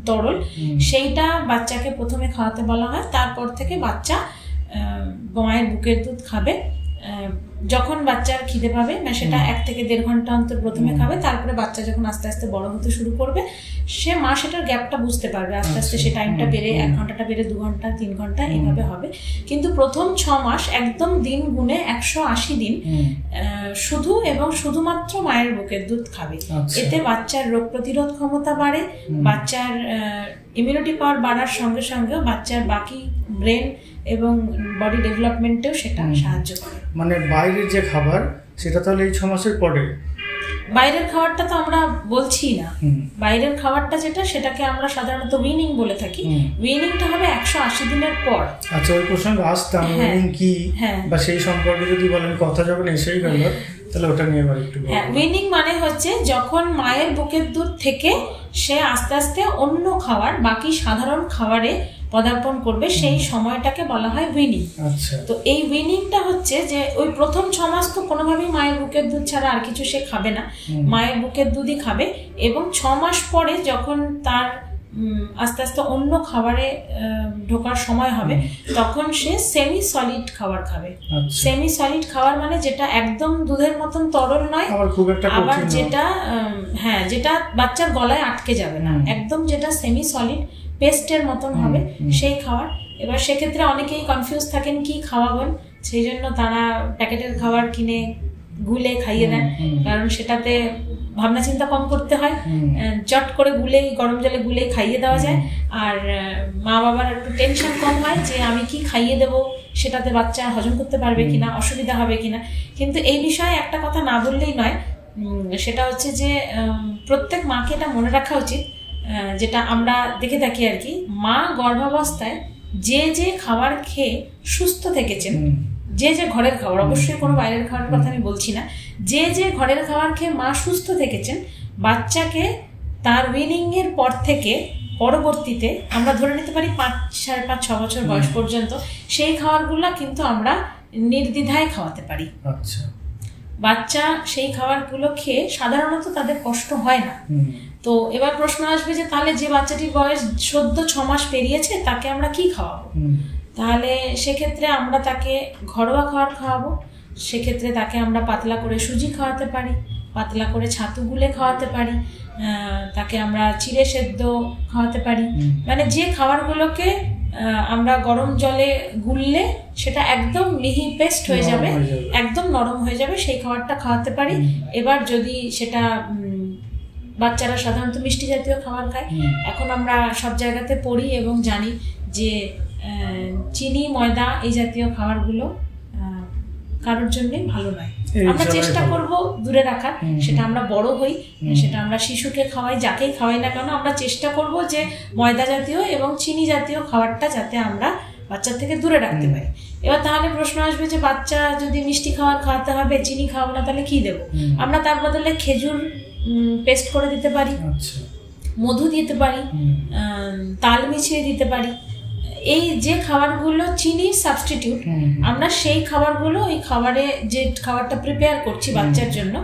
তরল, সেইটা বাচ্চাকে প্রথমে খাওয়াতে বলা হয়। তারপর থেকে বাচ্চা মায়ের বুকের দুধ খাবে। যখন বাচ্চার খিদে পাবে সেটা 1 থেকে 1.5 ঘন্টা অন্তর প্রথমে খাবে। তারপরে বাচ্চা যখন আস্তে আস্তে বড় হতে শুরু করবে সে মা সেটার গ্যাপটা বুঝতে পারবে, আস্তে আস্তে সে টাইমটা বেড়ে 1 ঘন্টাটা বেড়ে 2 ঘন্টা 3 ঘন্টা এইভাবে হবে। কিন্তু প্রথম 6 মাস একদম দিন গুণে 180 দিন শুধু এবং শুধুমাত্র মায়ের বুকের দুধ খাবে। এতে বাচ্চার রোগ প্রতিরোধ ক্ষমতা বাড়ে, বাচ্চার ইমিউনিটি পাওয়ার বাড়ার সঙ্গে সঙ্গে বাচ্চার বাকি ব্রেন এবং বডি ডেভেলপমেন্টেও সেটা সাহায্য করে। মানে বাইরের যে খাবার সেটা তাহলে এই 6 মাসের পরে? বাইরের খাবারটা তো আমরা বলছি না। বাইরের খাবারটা যেটা সেটাকে আমরা সাধারণত উইনিং বলে থাকি। উইনিংটা হবে 180 দিনের পর। আচ্ছা, ওই প্রসঙ্গে আসতাম, উইনিং কি বা সেই সম্পর্কে যদি বলেন, কথা যখন এসেই গেল তাহলে ওটা নিয়ে আবার একটু। হ্যাঁ, উইনিং মানে হচ্ছে যখন মায়ের বুকের দুধ থেকে সে আস্তে আস্তে অন্য খাবার, বাকি সাধারণ খাবারে পদার্পণ করবে, সেই সময়টাকে বলা হয় উইনিং। তো এই উইনিংটা হচ্ছে যে ওই প্রথম 6 মাস তো কোনোভাবেই মায়ের বুকের দুধ ছাড়া আর কিছু সে খাবে না, মায়ের বুকের দুধই খাবে। এবং 6 মাস পরে যখন তার আস্তে আস্তে অন্য খাবারে ঢোকার সময় হবে তখন সে সেমি সলিড খাবার খাবে। সেমি সলিড খাবার মানে যেটা একদম দুধের মতন তরল নয়, আবার যেটা যেটা বাচ্চার গলায় আটকে যাবে না, একদম যেটা সেমি সলিড পেস্টের মতন হবে সেই খাবার। এবার সেক্ষেত্রে অনেকেই কনফিউজ থাকেন কি খাওয়াবেন, সেই জন্য তারা প্যাকেটের খাবার কিনে গুলে খাইয়ে দেন, কারণ সেটাতে ভাবনা চিন্তা কম করতে হয়, চট করে গুলেই গরম জলে গুলেই খাইয়ে দেওয়া যায়। আর মা বাবার একটু টেনশন কম হয় যে আমি কি খাইয়ে দেবো, সেটাতে বাচ্চা হজম করতে পারবে কিনা, অসুবিধা হবে কিনা। কিন্তু এই বিষয়ে একটা কথা না বললেই নয়, সেটা হচ্ছে যে প্রত্যেক মাকে এটা মনে রাখা উচিত, যেটা আমরা দেখে থাকি আর কি, মা গর্ভাবস্থায় যে যে খাবার খেয়ে সুস্থ থেকেছেন, যে যে ঘরের খাবার, অবশ্যই কোনো বাইরের খাবারের কথা আমি বলছি না, যে যে ঘরের খাবার খেয়ে মা সুস্থ থেকেছেন, বাচ্চাকে তার উইনিং এর পর থেকে পরবর্তীতে আমরা ধরে নিতে পারি 5, 5.5, 6 বছর বয়স পর্যন্ত সেই খাবারগুলো কিন্তু আমরা নির্দ্বিধায় খাওয়াতে পারি। আচ্ছা, বাচ্চা সেই খাবারগুলো খেয়ে সাধারণত তাদের কষ্ট হয় না। তো এবার প্রশ্ন আসবে যে তাহলে যে বাচ্চাটির বয়স সদ্য 6 মাস পেরিয়েছে তাকে আমরা কি খাওয়াবো? তাহলে সেক্ষেত্রে আমরা তাকে ঘরোয়া খাবার খাওয়াবো। সেক্ষেত্রে তাকে আমরা পাতলা করে সুজি খাওয়াতে পারি, পাতলা করে ছাতু গুলে খাওয়াতে পারি, তাকে আমরা চিড়ে সেদ্ধ খাওয়াতে পারি। মানে যে খাবারগুলোকে আমরা গরম জলে গুললে সেটা একদম মিহি পেস্ট হয়ে যাবে, একদম নরম হয়ে যাবে, সেই খাবারটা খাওয়াতে পারি। এবার যদি সেটা বাচ্চারা সাধারণত মিষ্টি জাতীয় খাবার খায়, এখন আমরা সব জায়গাতে পড়ি এবং জানি যে চিনি, ময়দা এই জাতীয় খাবারগুলো কারোর জন্যই ভালো নয়। আমরা চেষ্টা করব দূরে রাখার, সেটা আমরা বড় হই, সেটা আমরা শিশুকে খাওয়াই, যাকেই খাওয়াই না কেন, আমরা চেষ্টা করব যে ময়দা জাতীয় এবং চিনি জাতীয় খাবারটা যাতে আমরা বাচ্চার থেকে দূরে রাখতে পারি। এবার তাহলে প্রশ্ন আসবে যে বাচ্চা যদি মিষ্টি খাবার খাওয়াতে হবে, চিনি খাওয়াবো না, তাহলে কি দেবো? আমরা তার বদলে খেজুর পেস্ট করে দিতে পারি, মধু দিতে পারি, তাল মিছিয়ে দিতে পারি। এই যে খাবারগুলো চিনির সাবস্টিটিউট, আমরা সেই খাবারগুলো ওই খাবারে যে খাবারটা প্রিপেয়ার করছি বাচ্চার জন্য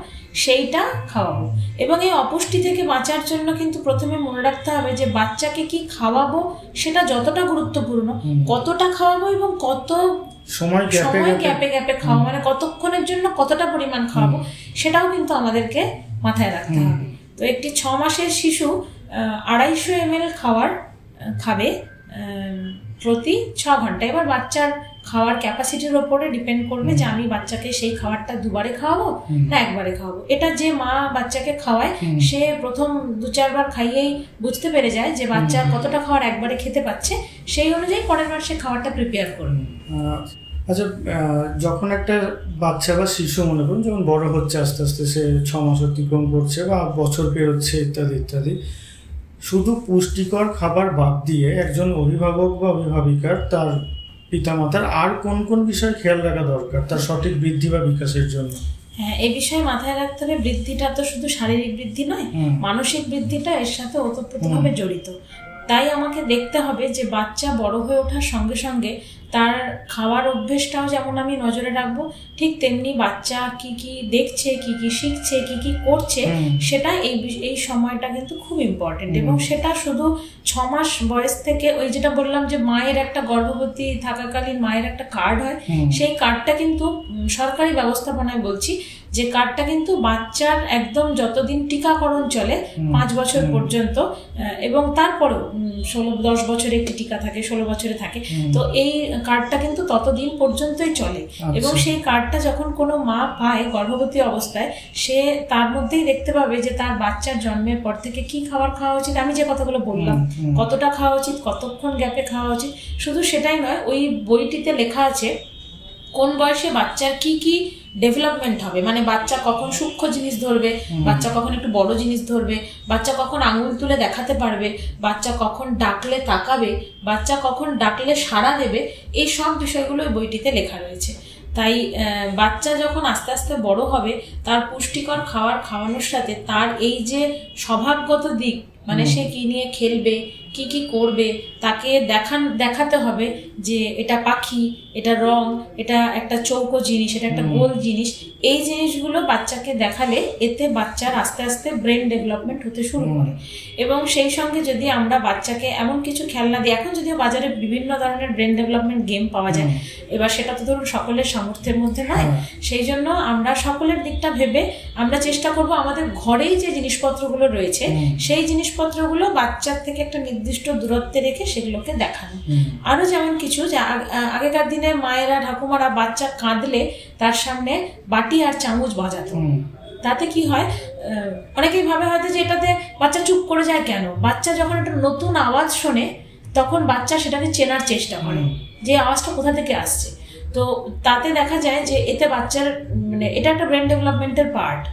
সেইটা খাওয়াবো। এবং এই অপুষ্টি থেকে বাঁচার জন্য কিন্তু প্রথমে মনে রাখতে হবে যে বাচ্চাকে কি খাওয়াবো সেটা যতটা গুরুত্বপূর্ণ, কতটা খাওয়াবো এবং কত সময় গ্যাপে গ্যাপে খাওয়া, মানে কতক্ষণের জন্য কতটা পরিমাণ খাওয়াবো সেটাও কিন্তু আমাদেরকে মাথায় রাখতে হবে। তো একটি 6 মাসের শিশু 250 ml খাবার খাবে প্রতি 6 ঘন্টা। এবার বাচ্চার খাওয়ার ক্যাপাসিটির ওপরে ডিপেন্ড করবে যে আমি বাচ্চাকে সেই খাবারটা 2 বারে খাওয়াবো না 1 বারে খাওয়াবো। এটা যে মা বাচ্চাকে খাওয়ায় সে প্রথম 2-4 বার খাইয়েই বুঝতে পেরে যায় যে বাচ্চা কতটা খাবার 1 বারে খেতে পাচ্ছে, সেই অনুযায়ী পরের বার সে খাবারটা প্রিপেয়ার করবে। আচ্ছা, যখন একটা বাচ্চা বা শিশু মনে করুন যখন বড় হচ্ছে, আস্তে আস্তে সে 6 মাস অতিক্রম করছে বা বছর পেরোচ্ছে ইত্যাদি ইত্যাদি, শুধু পুষ্টিকর খাবার বাদ দিয়ে একজন অভিভাবক বা অভিভাবিকার তার পিতামাতার আর কোন কোন বিষয়ে খেয়াল রাখা দরকার তার সঠিক বৃদ্ধি বা বিকাশের জন্য? হ্যাঁ, এই বিষয়ে মাথায় রাখতে হবে বৃদ্ধিটা তো শুধু শারীরিক বৃদ্ধি নয়, মানসিক বৃদ্ধিটা এর সাথে ওতপ্রোতভাবে জড়িত। তাই আমাকে দেখতে হবে যে বাচ্চা বড় হয়ে ওঠার সঙ্গে সঙ্গে তার খাওয়ার অভ্যেসটাও যেমন আমি নজরে রাখবো, ঠিক তেমনি বাচ্চা কি কি দেখছে, কি কি শিখছে, কি কি করছে, সেটা এই সময়টা কিন্তু খুব ইম্পর্টেন্ট। এবং সেটা শুধু 6 মাস বয়স থেকে, ওই যেটা বললাম যে মায়ের একটা গর্ভবতী থাকাকালীন মায়ের একটা কার্ড হয়, সেই কার্ডটা কিন্তু সরকারি ব্যবস্থাপনায় বলছি যে কার্ডটা কিন্তু বাচ্চার একদম যতদিন টিকাকরণ চলে 5 বছর পর্যন্ত, এবং তারপরেও 10 বছরে একটি টিকা থাকে, 16 বছরে থাকে, তো এই কার্ডটা কিন্তু ততদিন পর্যন্তই চলে। এবং সেই কার্ডটা যখন কোনো মা পায় গর্ভবতী অবস্থায়, সে তার মধ্যেই দেখতে পাবে যে তার বাচ্চার জন্মের পর থেকে কি খাবার খাওয়া উচিত, আমি যে কথাগুলো বললাম, কতটা খাওয়া উচিত, কতক্ষণ গ্যাপে খাওয়া উচিত। শুধু সেটাই নয়, ওই বইটিতে লেখা আছে কোন বয়সে বাচ্চার কি কি ডেভেলপমেন্ট হবে, মানে বাচ্চা কখন সূক্ষ্ম জিনিস ধরবে, বাচ্চা কখন একটু বড় জিনিস ধরবে, বাচ্চা কখন আঙুল তুলে দেখাতে পারবে, বাচ্চা কখন ডাকলে তাকাবে, বাচ্চা কখন ডাকলে সাড়া দেবে, এই সব বিষয়গুলো ওই বইটিতে লেখা রয়েছে। তাই বাচ্চা যখন আস্তে আস্তে বড় হবে, তার পুষ্টিকর খাবার খাওয়ানোর সাথে তার এই যে স্বভাবগত দিক, মানে সে কি নিয়ে খেলবে, কি কি করবে, তাকে দেখাতে হবে যে এটা পাখি, এটা রং, এটা একটা চৌকো জিনিস, এটা একটা গোল জিনিস। এই জিনিসগুলো বাচ্চাকে দেখালে এতে বাচ্চার আস্তে আস্তে ব্রেন ডেভেলপমেন্ট হতে শুরু করে। এবং সেই সঙ্গে যদি আমরা বাচ্চাকে এমন কিছু খেলনা দিই, এখন যদিও বাজারে বিভিন্ন ধরনের ব্রেন ডেভেলপমেন্ট গেম পাওয়া যায়, এবার সেটা তো ধরুন সকলের সামর্থ্যের মধ্যে নয়, সেই জন্য আমরা সকলের দিকটা ভেবে আমরা চেষ্টা করব আমাদের ঘরেই যে জিনিসপত্রগুলো রয়েছে সেই জিনিসপত্রগুলো বাচ্চার থেকে একটা নির্দিষ্ট দূরত্বে রেখে সেগুলোকে দেখানো। আরো যেমন কিছু, যে আগেকার দিনে মায়েরা ঠাকুমারা বাচ্চা কাঁদলে তার সামনে বাটি আর চামচ বাজাতো। তাতে কি হয়, অনেকেই ভাবে হয়তো যে এটাতে বাচ্চা চুপ করে যায় কেন। বাচ্চা যখন একটা নতুন আওয়াজ শোনে তখন বাচ্চা সেটাকে চেনার চেষ্টা করে যে আওয়াজটা কোথা থেকে আসছে। তো তাতে দেখা যায় যে এতে বাচ্চার মানে এটা একটা ব্রেন ডেভেলপমেন্টের পার্ট।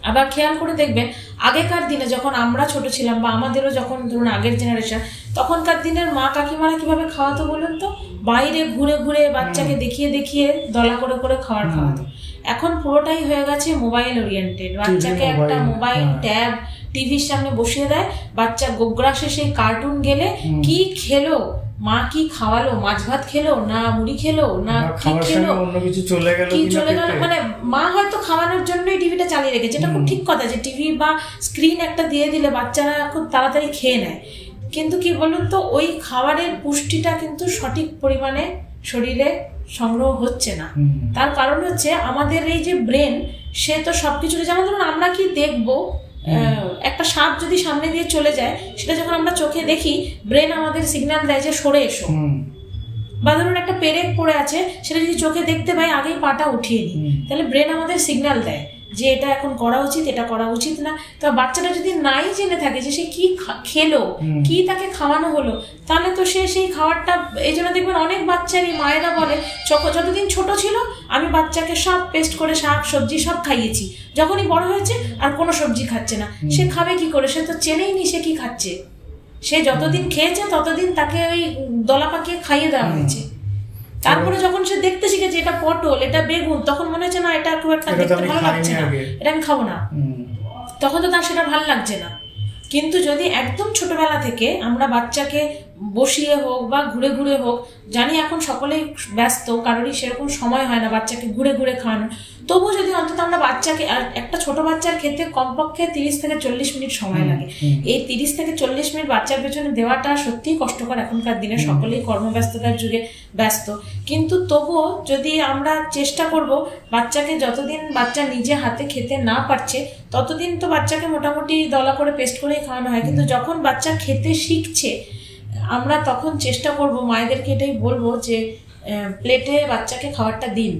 আবার খেয়াল করে দেখবেন আগেকার দিনে যখন আমরা ছোট ছিলাম বা আমাদেরও যখন ধরুন আগের জেনারেশন, তখনকার দিনের মা কাকিমারা কিভাবে খাওয়াতো বলুন তো, বাইরে ঘুরে ঘুরে বাচ্চাকে দেখিয়ে দেখিয়ে দলা করে করে খাওয়ার খাওয়াতো। এখন পুরোটাই হয়ে গেছে মোবাইল ওরিয়েন্টেড। বাচ্চাকে একটা মোবাইল, ট্যাব, টিভির সামনে বসিয়ে দেয়, বাচ্চা গোগ্রাসে সেই কার্টুন গেলে কি খেলো, মা কি খাওয়ালো, মাছ ভাত খেলো না মুড়ি খেলো না কি খেলো, কি চলে গেল, মানে মা হয়তো খাওয়ানোর জন্যই টিভিটা চালিয়ে রেখেছে। এটা খুব ঠিক কথা যে টিভি বা স্ক্রিন একটা দিয়ে দিলে বাচ্চারা খুব তাড়াতাড়ি খেয়ে নেয়, কিন্তু কি বলুন তো ওই খাবারের পুষ্টিটা কিন্তু সঠিক পরিমাণে শরীরে সংগ্রহ হচ্ছে না। তার কারণ হচ্ছে আমাদের এই যে ব্রেন, সে তো সবকিছুকে, যেমন ধরুন আমরা কি দেখবো, একটা সাপ যদি সামনে দিয়ে চলে যায়, সেটা যখন আমরা চোখে দেখি ব্রেন আমাদের সিগন্যাল দেয় যে সরে এসো, বা ধরুন একটা পেরেক পড়ে আছে, সেটা যদি চোখে দেখতে পাই আগেই পাটা উঠিয়ে নিই, তাহলে ব্রেন আমাদের সিগন্যাল দেয় যে এটা এখন করা উচিত, এটা করা উচিত না। তো বাচ্চাটা যদি নাই জেনে থাকে যে সে কি খেলো, কি তাকে খাওয়ানো হলো, তাহলে তো সে সেই খাবারটা, এই জন্য দেখবেন অনেক বাচ্চারই মায়েরা বলে যতদিন ছোট ছিল আমি বাচ্চাকে সব পেস্ট করে শাক সবজি সব খাইয়েছি, যখনই বড় হয়েছে আর কোনো সবজি খাচ্ছে না। সে খাবে কি করে? সে তো চেনেই নি সে কি খাচ্ছে। সে যতদিন খেয়েছে ততদিন তাকে ওই দলা পাকিয়ে খাইয়ে দেওয়া হয়েছে। তারপরে যখন সে দেখতে শিখেছে এটা পটল, এটা বেগুন, তখন মনে হচ্ছে না এটা খুব একটা দেখতে ভালো লাগছে না, এটা আমি খাবো না, তখন তো তার সেটা ভালো লাগছে না। কিন্তু যদি একদম ছোটবেলা থেকে আমরা বাচ্চাকে বসিয়ে হোক বা ঘুরে ঘুরে হোক, জানি এখন সকলেই ব্যস্ত, কারোরই সেরকম সময় হয় না বাচ্চাকে ঘুরে ঘুরে খাওয়ানো, তবু যদি অন্তত আমরা বাচ্চাকে, একটা ছোট বাচ্চার খেতে কমপক্ষে 30 থেকে 40 মিনিট সময় লাগে, এই 30 থেকে 40 মিনিট বাচ্চার পেছনে দেওয়াটা সত্যিই কষ্টকর এখনকার দিনে, সকলেই কর্মব্যস্ততার যুগে ব্যস্ত। কিন্তু তবুও যদি আমরা চেষ্টা করব, বাচ্চাকে যতদিন বাচ্চা নিজে হাতে খেতে না পারছে ততদিন তো বাচ্চাকে মোটামুটি দলা করে পেস্ট করেই খাওয়ানো হয়। কিন্তু যখন বাচ্চা খেতে শিখছে আমরা তখন চেষ্টা করব, মায়েদেরকে এটাই বলবো যে প্লেটে বাচ্চাকে খাবারটা দিন,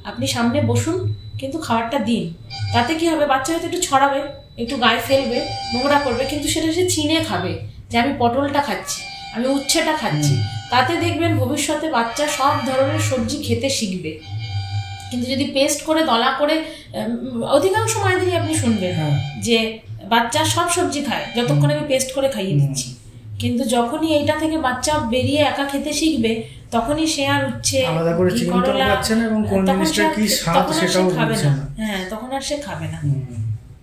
আপনি সামনে বসুন কিন্তু খাবারটা দিন। তাতে কি হবে, বাচ্চা হয়তো একটু ছড়াবে, একটু গায়ে ফেলবে, নোংরা করবে, কিন্তু সেটা সে চিনে খাবে যে আমি পটলটা খাচ্ছি, আমি উচ্ছেটা খাচ্ছি। তাতে দেখবেন ভবিষ্যতে বাচ্চা সব ধরনের সবজি খেতে শিখবে। কিন্তু যদি পেস্ট করে দলা করে, অধিকাংশ মায়েদেরই আপনি শুনবেন যে বাচ্চা সব সবজি খায় যতক্ষণ আমি পেস্ট করে খাইয়ে দিচ্ছি, কিন্তু যখনই এইটা থেকে বাচ্চা বেরিয়ে একা খেতে শিখবে তখনই সে আর উচ্ছে তখন আর সে খাবে না।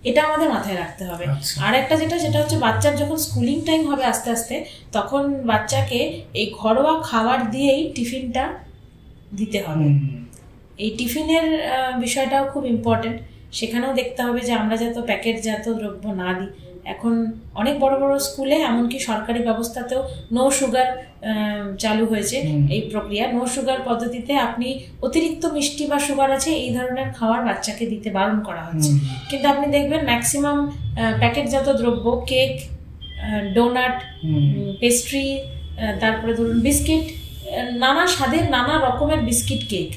এটা আমাদের মাথায় রাখতে হবে। আর একটা যেটা হচ্ছে বাচ্চার যখন স্কুলিং টাইম হবে আস্তে আস্তে, তখন বাচ্চাকে এই ঘরোয়া খাবার দিয়েই টিফিনটা দিতে হবে। এই টিফিনের বিষয়টাও খুব ইম্পর্টেন্ট। সেখানেও দেখতে হবে যে আমরা যাতে প্যাকেটজাত দ্রব্য না দিই। এখন অনেক বড় বড় স্কুলে, এমনকি সরকারি ব্যবস্থাতেও নো সুগার চালু হয়েছে। এই প্রক্রিয়া নো সুগার পদ্ধতিতে আপনি অতিরিক্ত মিষ্টি বা সুগার আছে এই ধরনের খাবার বাচ্চাকে দিতে বারণ করা হচ্ছে। কিন্তু আপনি দেখবেন ম্যাক্সিমাম প্যাকেটজাত দ্রব্য, কেক, ডোনাট, পেস্ট্রি, তারপরে ধরুন বিস্কিট, নানা স্বাদের নানা রকমের বিস্কিট, কেক,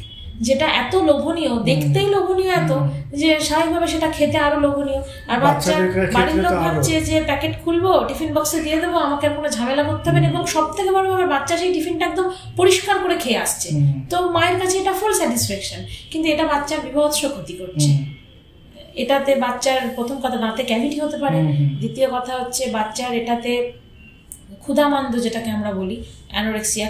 যেটা এত লোভনীয়, দেখতেই লোভনীয় এত যে স্বাভাবিকভাবে সেটা খেতে আরো লোভনীয়। আর বাচ্চা বাড়ির লোক ভাবছে যে প্যাকেট খুলবো, টিফিন বক্সে দিয়ে দেবো, আমাকে আর কোনো ঝামেলা করতে হবে না। এবং সব থেকে বড় ব্যাপার, বাচ্চা সেই টিফিনটা একদম পরিষ্কার করে খেয়ে আসছে, তো মায়ের কাছে এটা ফুল স্যাটিসফ্যাকশন। কিন্তু এটা বাচ্চার বিভৎস ক্ষতি করছে। এটাতে বাচ্চার প্রথম কথা দাঁতে ক্যাভিটি হতে পারে, দ্বিতীয় কথা হচ্ছে বাচ্চার এটাতে ক্ষুধামান্দ, যেটাকে আমরা বলি অ্যানোরেক্সিয়া,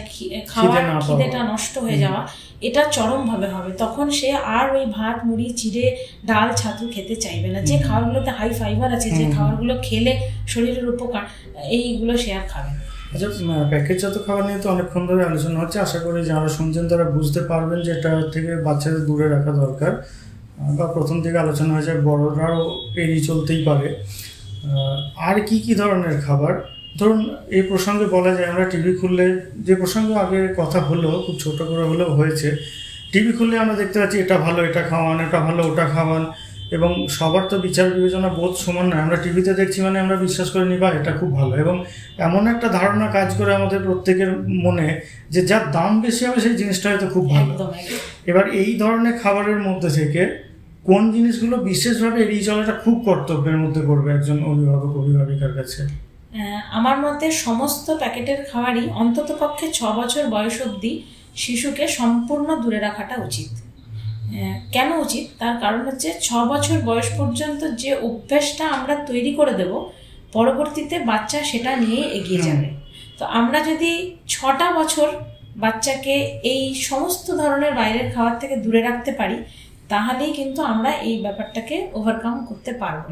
খাওয়ার খিদেটা নষ্ট হয়ে যাওয়া, এটা চরমভাবে হবে। তখন সে আর ওই ভাত মুড়ি চিড়ে ডাল ছাতু খেতে চাইবে না। যে খাবারগুলোতে হাই ফাইবার আছে, যে খাবারগুলো খেলে শরীরের উপকার, এইগুলো সে আর খাবে না। আচ্ছা, প্যাকেটজাত খাবার নিয়ে তো অনেকক্ষণ ধরে আলোচনা হচ্ছে। আশা করি যারা শুনছেন তারা বুঝতে পারবেন যে এটা থেকে বাচ্চাদের দূরে রাখা দরকার। বা প্রথম থেকে আলোচনা হয়েছে বড়রাও এড়িয়ে চলতেই পারে। আর কি কি ধরনের খাবার, ধরুন এই প্রসঙ্গে বলা যায়, আমরা টিভি খুললে, যে প্রসঙ্গে আগে কথা হলো খুব ছোট করে হলেও হয়েছে, টিভি খুললে আমরা দেখতে পাচ্ছি এটা ভালো, এটা খাওয়ান, এটা ভালো, ওটা খাওয়ান। এবং সবার তো বিচার বিবেচনা বোধ সমান নয়। আমরা টিভিতে দেখছি মানে আমরা বিশ্বাস করে নিই বা এটা খুব ভালো, এবং এমন একটা ধারণা কাজ করে আমাদের প্রত্যেকের মনে যে যার দাম বেশি হবে সেই জিনিসটা হয়তো খুব ভালো। এবার এই ধরনের খাবারের মধ্যে থেকে কোন জিনিসগুলো বিশেষভাবে এড়িয়ে চলাটা খুব কর্তব্যের মধ্যে করবে একজন অভিভাবক অভিভাবিকার কাছে? আমার মতে সমস্ত প্যাকেটের খাবারই অন্তত পক্ষে 6 বছর বয়স অবধি শিশুকে সম্পূর্ণ দূরে রাখাটা উচিত। কেন উচিত? তার কারণ হচ্ছে 6 বছর বয়স পর্যন্ত যে অভ্যেসটা আমরা তৈরি করে দেব, পরবর্তীতে বাচ্চা সেটা নিয়ে এগিয়ে যাবে। তো আমরা যদি 6টা বছর বাচ্চাকে এই সমস্ত ধরনের বাইরের খাবার থেকে দূরে রাখতে পারি, তাহলেই কিন্তু আমরা এই ব্যাপারটাকে ওভারকাম করতে পারবো।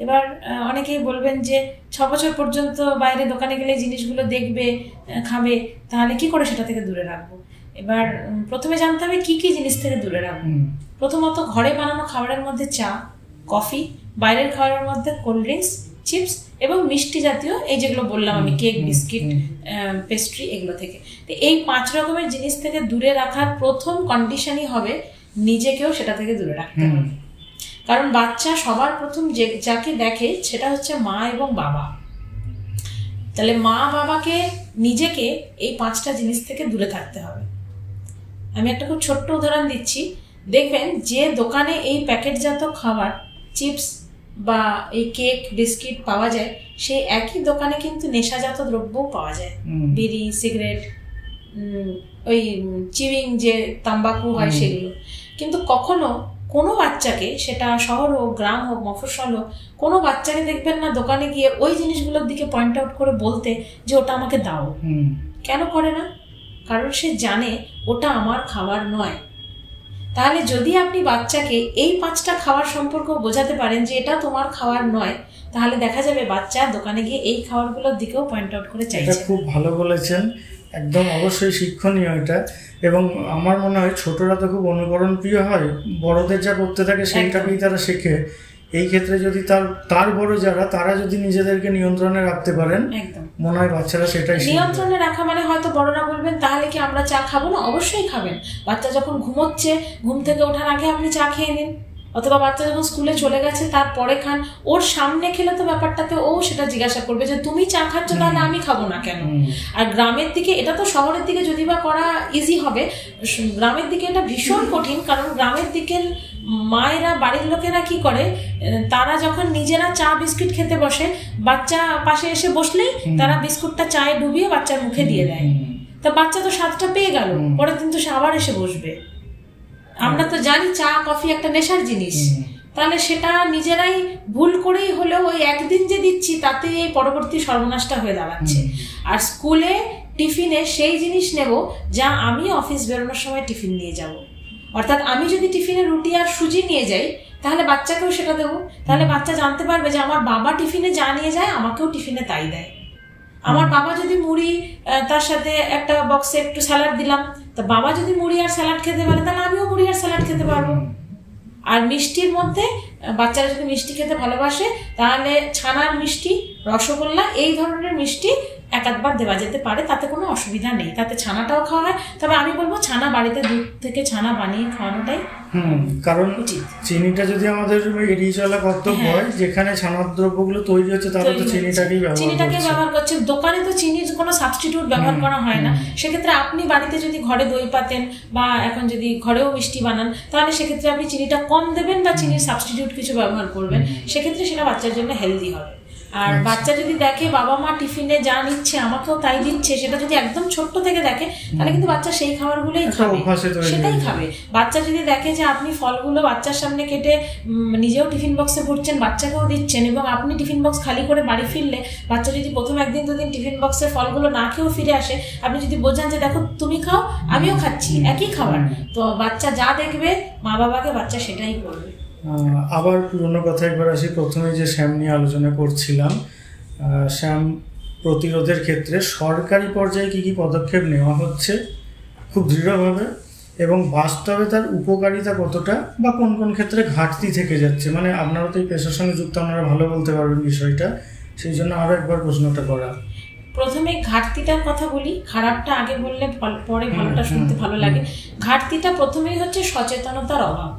এবার অনেকেই বলবেন যে 6 বছর পর্যন্ত বাইরে দোকানে গেলে জিনিসগুলো দেখবে, খাবে, তাহলে কি করে সেটা থেকে দূরে রাখবো? এবার প্রথমে জানতে হবে কি কি জিনিস থেকে দূরে রাখবো। প্রথমত ঘরে বানানো খাবারের মধ্যে চা, কফি, বাইরের খাবারের মধ্যে কোল্ড ড্রিঙ্কস, চিপস এবং মিষ্টি জাতীয়, এই যেগুলো বললাম আমি, কেক, বিস্কিট, পেস্ট্রি, এগুলো থেকে। তো এই 5 রকমের জিনিস থেকে দূরে রাখার প্রথম কন্ডিশনই হবে নিজেকেও সেটা থেকে দূরে রাখতে হবে। কারণ বাচ্চা সবার প্রথম যাকে দেখে সেটা হচ্ছে মা এবং বাবা। তাহলে মা বাবাকে নিজেকে এই 5টা জিনিস থেকে দূরে থাকতে হবে। আমি একটা খুব ছোট্ট উদাহরণ দিচ্ছি। দেখবেন যে দোকানে এই প্যাকেটজাত খাবার, চিপস বা এই কেক, বিস্কিট পাওয়া যায়, সেই একই দোকানে কিন্তু নেশাজাত দ্রব্যও পাওয়া যায়। বিড়ি, সিগারেট, ওই চিউইং যে তাম্বাকু হয় সেগুলো। কিন্তু কখনো কোনো বাচ্চাকে, সেটা শহর হোক, গ্রাম হোক, মফস্বল হোক, কোনো বাচ্চাকে দেখবেন না দোকানে গিয়ে ওই জিনিসগুলোর দিকে পয়েন্ট আউট করে বলতে যে ওটা আমাকে দাও। কেন করে না? কারণ সে জানে ওটা আমার খাবার নয়। তাহলে যদি আপনি বাচ্চাকে এই 5টা খাবার সম্পর্ক বোঝাতে পারেন যে এটা তোমার খাবার নয়, তাহলে দেখা যাবে বাচ্চা দোকানে গিয়ে এই খাবারগুলোর দিকেও পয়েন্ট আউট করে চাইছে। এটা খুব ভালো বলেছেন, একদম অবশ্যই শিক্ষণীয় এটা। এবং আমার মনে হয় ছোটরা তো খুব অনুকরণ প্রিয় হয়, বড়দের যা করতে থাকে সেইটাকেই তারা শেখে। এই ক্ষেত্রে যদি তার বড় যারা, তারা যদি নিজেদেরকে নিয়ন্ত্রণে রাখতে পারেন, মনে হয় বাচ্চারা সেটাই নিয়ন্ত্রণে রাখা। মানে হয়তো বড়রা বলবেন তাহলে কি আমরা চা খাবো না? অবশ্যই খাবেন। বাচ্চা যখন ঘুমোচ্ছে, ঘুম থেকে ওঠার আগে আপনি চা খেয়ে নিন, অথবা বাচ্চা যখন স্কুলে চলে গেছে তারপরে খান। ওর সামনে খেলে তো ব্যাপারটাতে ও সেটা জিজ্ঞাসা করবে যে তুমি চা খাচ্ছ, তাহলে আমি খাবো না কেন? আর গ্রামের দিকে, এটা তো শহরের দিকে যদি বা করা ইজি হবে, গ্রামের দিকে এটা ভীষণ কঠিন। কারণ গ্রামের দিকে মায়েরা, বাড়ির লোকেরা কি করে, তারা যখন নিজেরা চা বিস্কুট খেতে বসে, বাচ্চা পাশে এসে বসলেই তারা বিস্কুটটা চায়ে ডুবিয়ে বাচ্চার মুখে দিয়ে দেয়। তা বাচ্চা তো স্বাদটা পেয়ে গেল, পরের দিন তো সে আবার এসে বসবে। আমরা তো জানি চা কফি একটা নেশার জিনিস, তাহলে সেটা নিজেরাই ভুল করেই হলেও ওই একদিন যে দিচ্ছি তাতে এই পরবর্তী সর্বনাশটা হয়ে দাঁড়াচ্ছে। আর স্কুলে টিফিনে সেই জিনিস নেব যা আমি অফিস বেরোনোর সময় টিফিন নিয়ে যাব। অর্থাৎ আমি যদি টিফিনে রুটি আর সুজি নিয়ে যাই, তাহলে বাচ্চাকেও সেটা দেবো। তাহলে বাচ্চা জানতে পারবে যে আমার বাবা টিফিনে যা নিয়ে যায় আমাকেও টিফিনে তাই দেয়। আমার বাবা যদি মুড়ি, তার সাথে একটা বক্সে একটু স্যালাড দিলাম, তা বাবা যদি মুড়ি আর স্যালাড খেতে পারে, তাহলে আমিও মুড়ি আর স্যালাড খেতে পারবো। আর মিষ্টির মধ্যে বাচ্চারা যদি মিষ্টি খেতে ভালোবাসে, তাহলে ছানার মিষ্টি, রসগোল্লা, এই ধরনের মিষ্টি এক আধবার দেওয়া যেতে পারে, তাতে কোনো অসুবিধা নেই। তাতে ছানাটাও খাওয়া হয়। তবে আমি বলবো ছানা বাড়িতে দুধ থেকে ছানা বানিয়ে খাওয়ানোটাই কারণ চিনিটা যদি আমাদের এড়িয়ে চলা কর্তব্য হয়, যেখানে ছানার দ্রব্যগুলো তৈরি হচ্ছে তারা তো চিনিটাকেই ব্যবহার করছে। দোকানে তো চিনির কোনো সাবস্টিটিউট ব্যবহার করা হয় না। সেক্ষেত্রে আপনি বাড়িতে যদি ঘরে দই পাতেন, বা এখন যদি ঘরেও মিষ্টি বানান, তাহলে সেক্ষেত্রে আপনি চিনিটা কম দেবেন বা চিনির সাবস্টিটিউট কিছু ব্যবহার করবেন। সেক্ষেত্রে সেটা বাচ্চার জন্য হেলদি হবে। আর বাচ্চা যদি দেখে বাবা মা টিফিনে যা নিচ্ছে আমাকেও তাই দিচ্ছে, সেটা যদি একদম ছোট্ট থেকে দেখে, তাহলে কিন্তু বাচ্চা সেই খাবারগুলোই খাবে, সেটাই খাবে। বাচ্চা যদি দেখে যে আপনি ফলগুলো বাচ্চার সামনে কেটে নিজেও টিফিন বক্সে ভরছেন, বাচ্চাকেও দিচ্ছেন, এবং আপনি টিফিন বক্স খালি করে বাড়ি ফিরলে বাচ্চা যদি প্রথম একদিন দুদিন টিফিন বক্সে ফলগুলো না খেয়েও ফিরে আসে, আপনি যদি বোঝান যে দেখো তুমি খাও আমিও খাচ্ছি, একই খাবার, তো বাচ্চা যা দেখবে মা বাবাকে বাচ্চা সেটাই করবে। আবার পুরোনো কথা একবার আসি। প্রথমে যে শ্যাম নিয়ে আলোচনা করছিলাম, শ্যাম প্রতিরোধের ক্ষেত্রে সরকারি পর্যায়ে কী কী পদক্ষেপ নেওয়া হচ্ছে খুব দৃঢ়ভাবে, এবং বাস্তবে তার উপকারিতা কতটা, বা কোন কোন ক্ষেত্রে ঘাটতি থেকে যাচ্ছে? মানে আপনারা তো এই পেশার সঙ্গে যুক্ত, আপনারা ভালো বলতে পারবেন বিষয়টা, সেই জন্য আরও একবার প্রশ্নটা করা। প্রথমে ঘাটতিটার কথা বলি, খারাপটা আগে বললে পরে ভালোটা শুনতে ভালো লাগে। ঘাটতিটা প্রথমেই হচ্ছে সচেতনতার অভাব।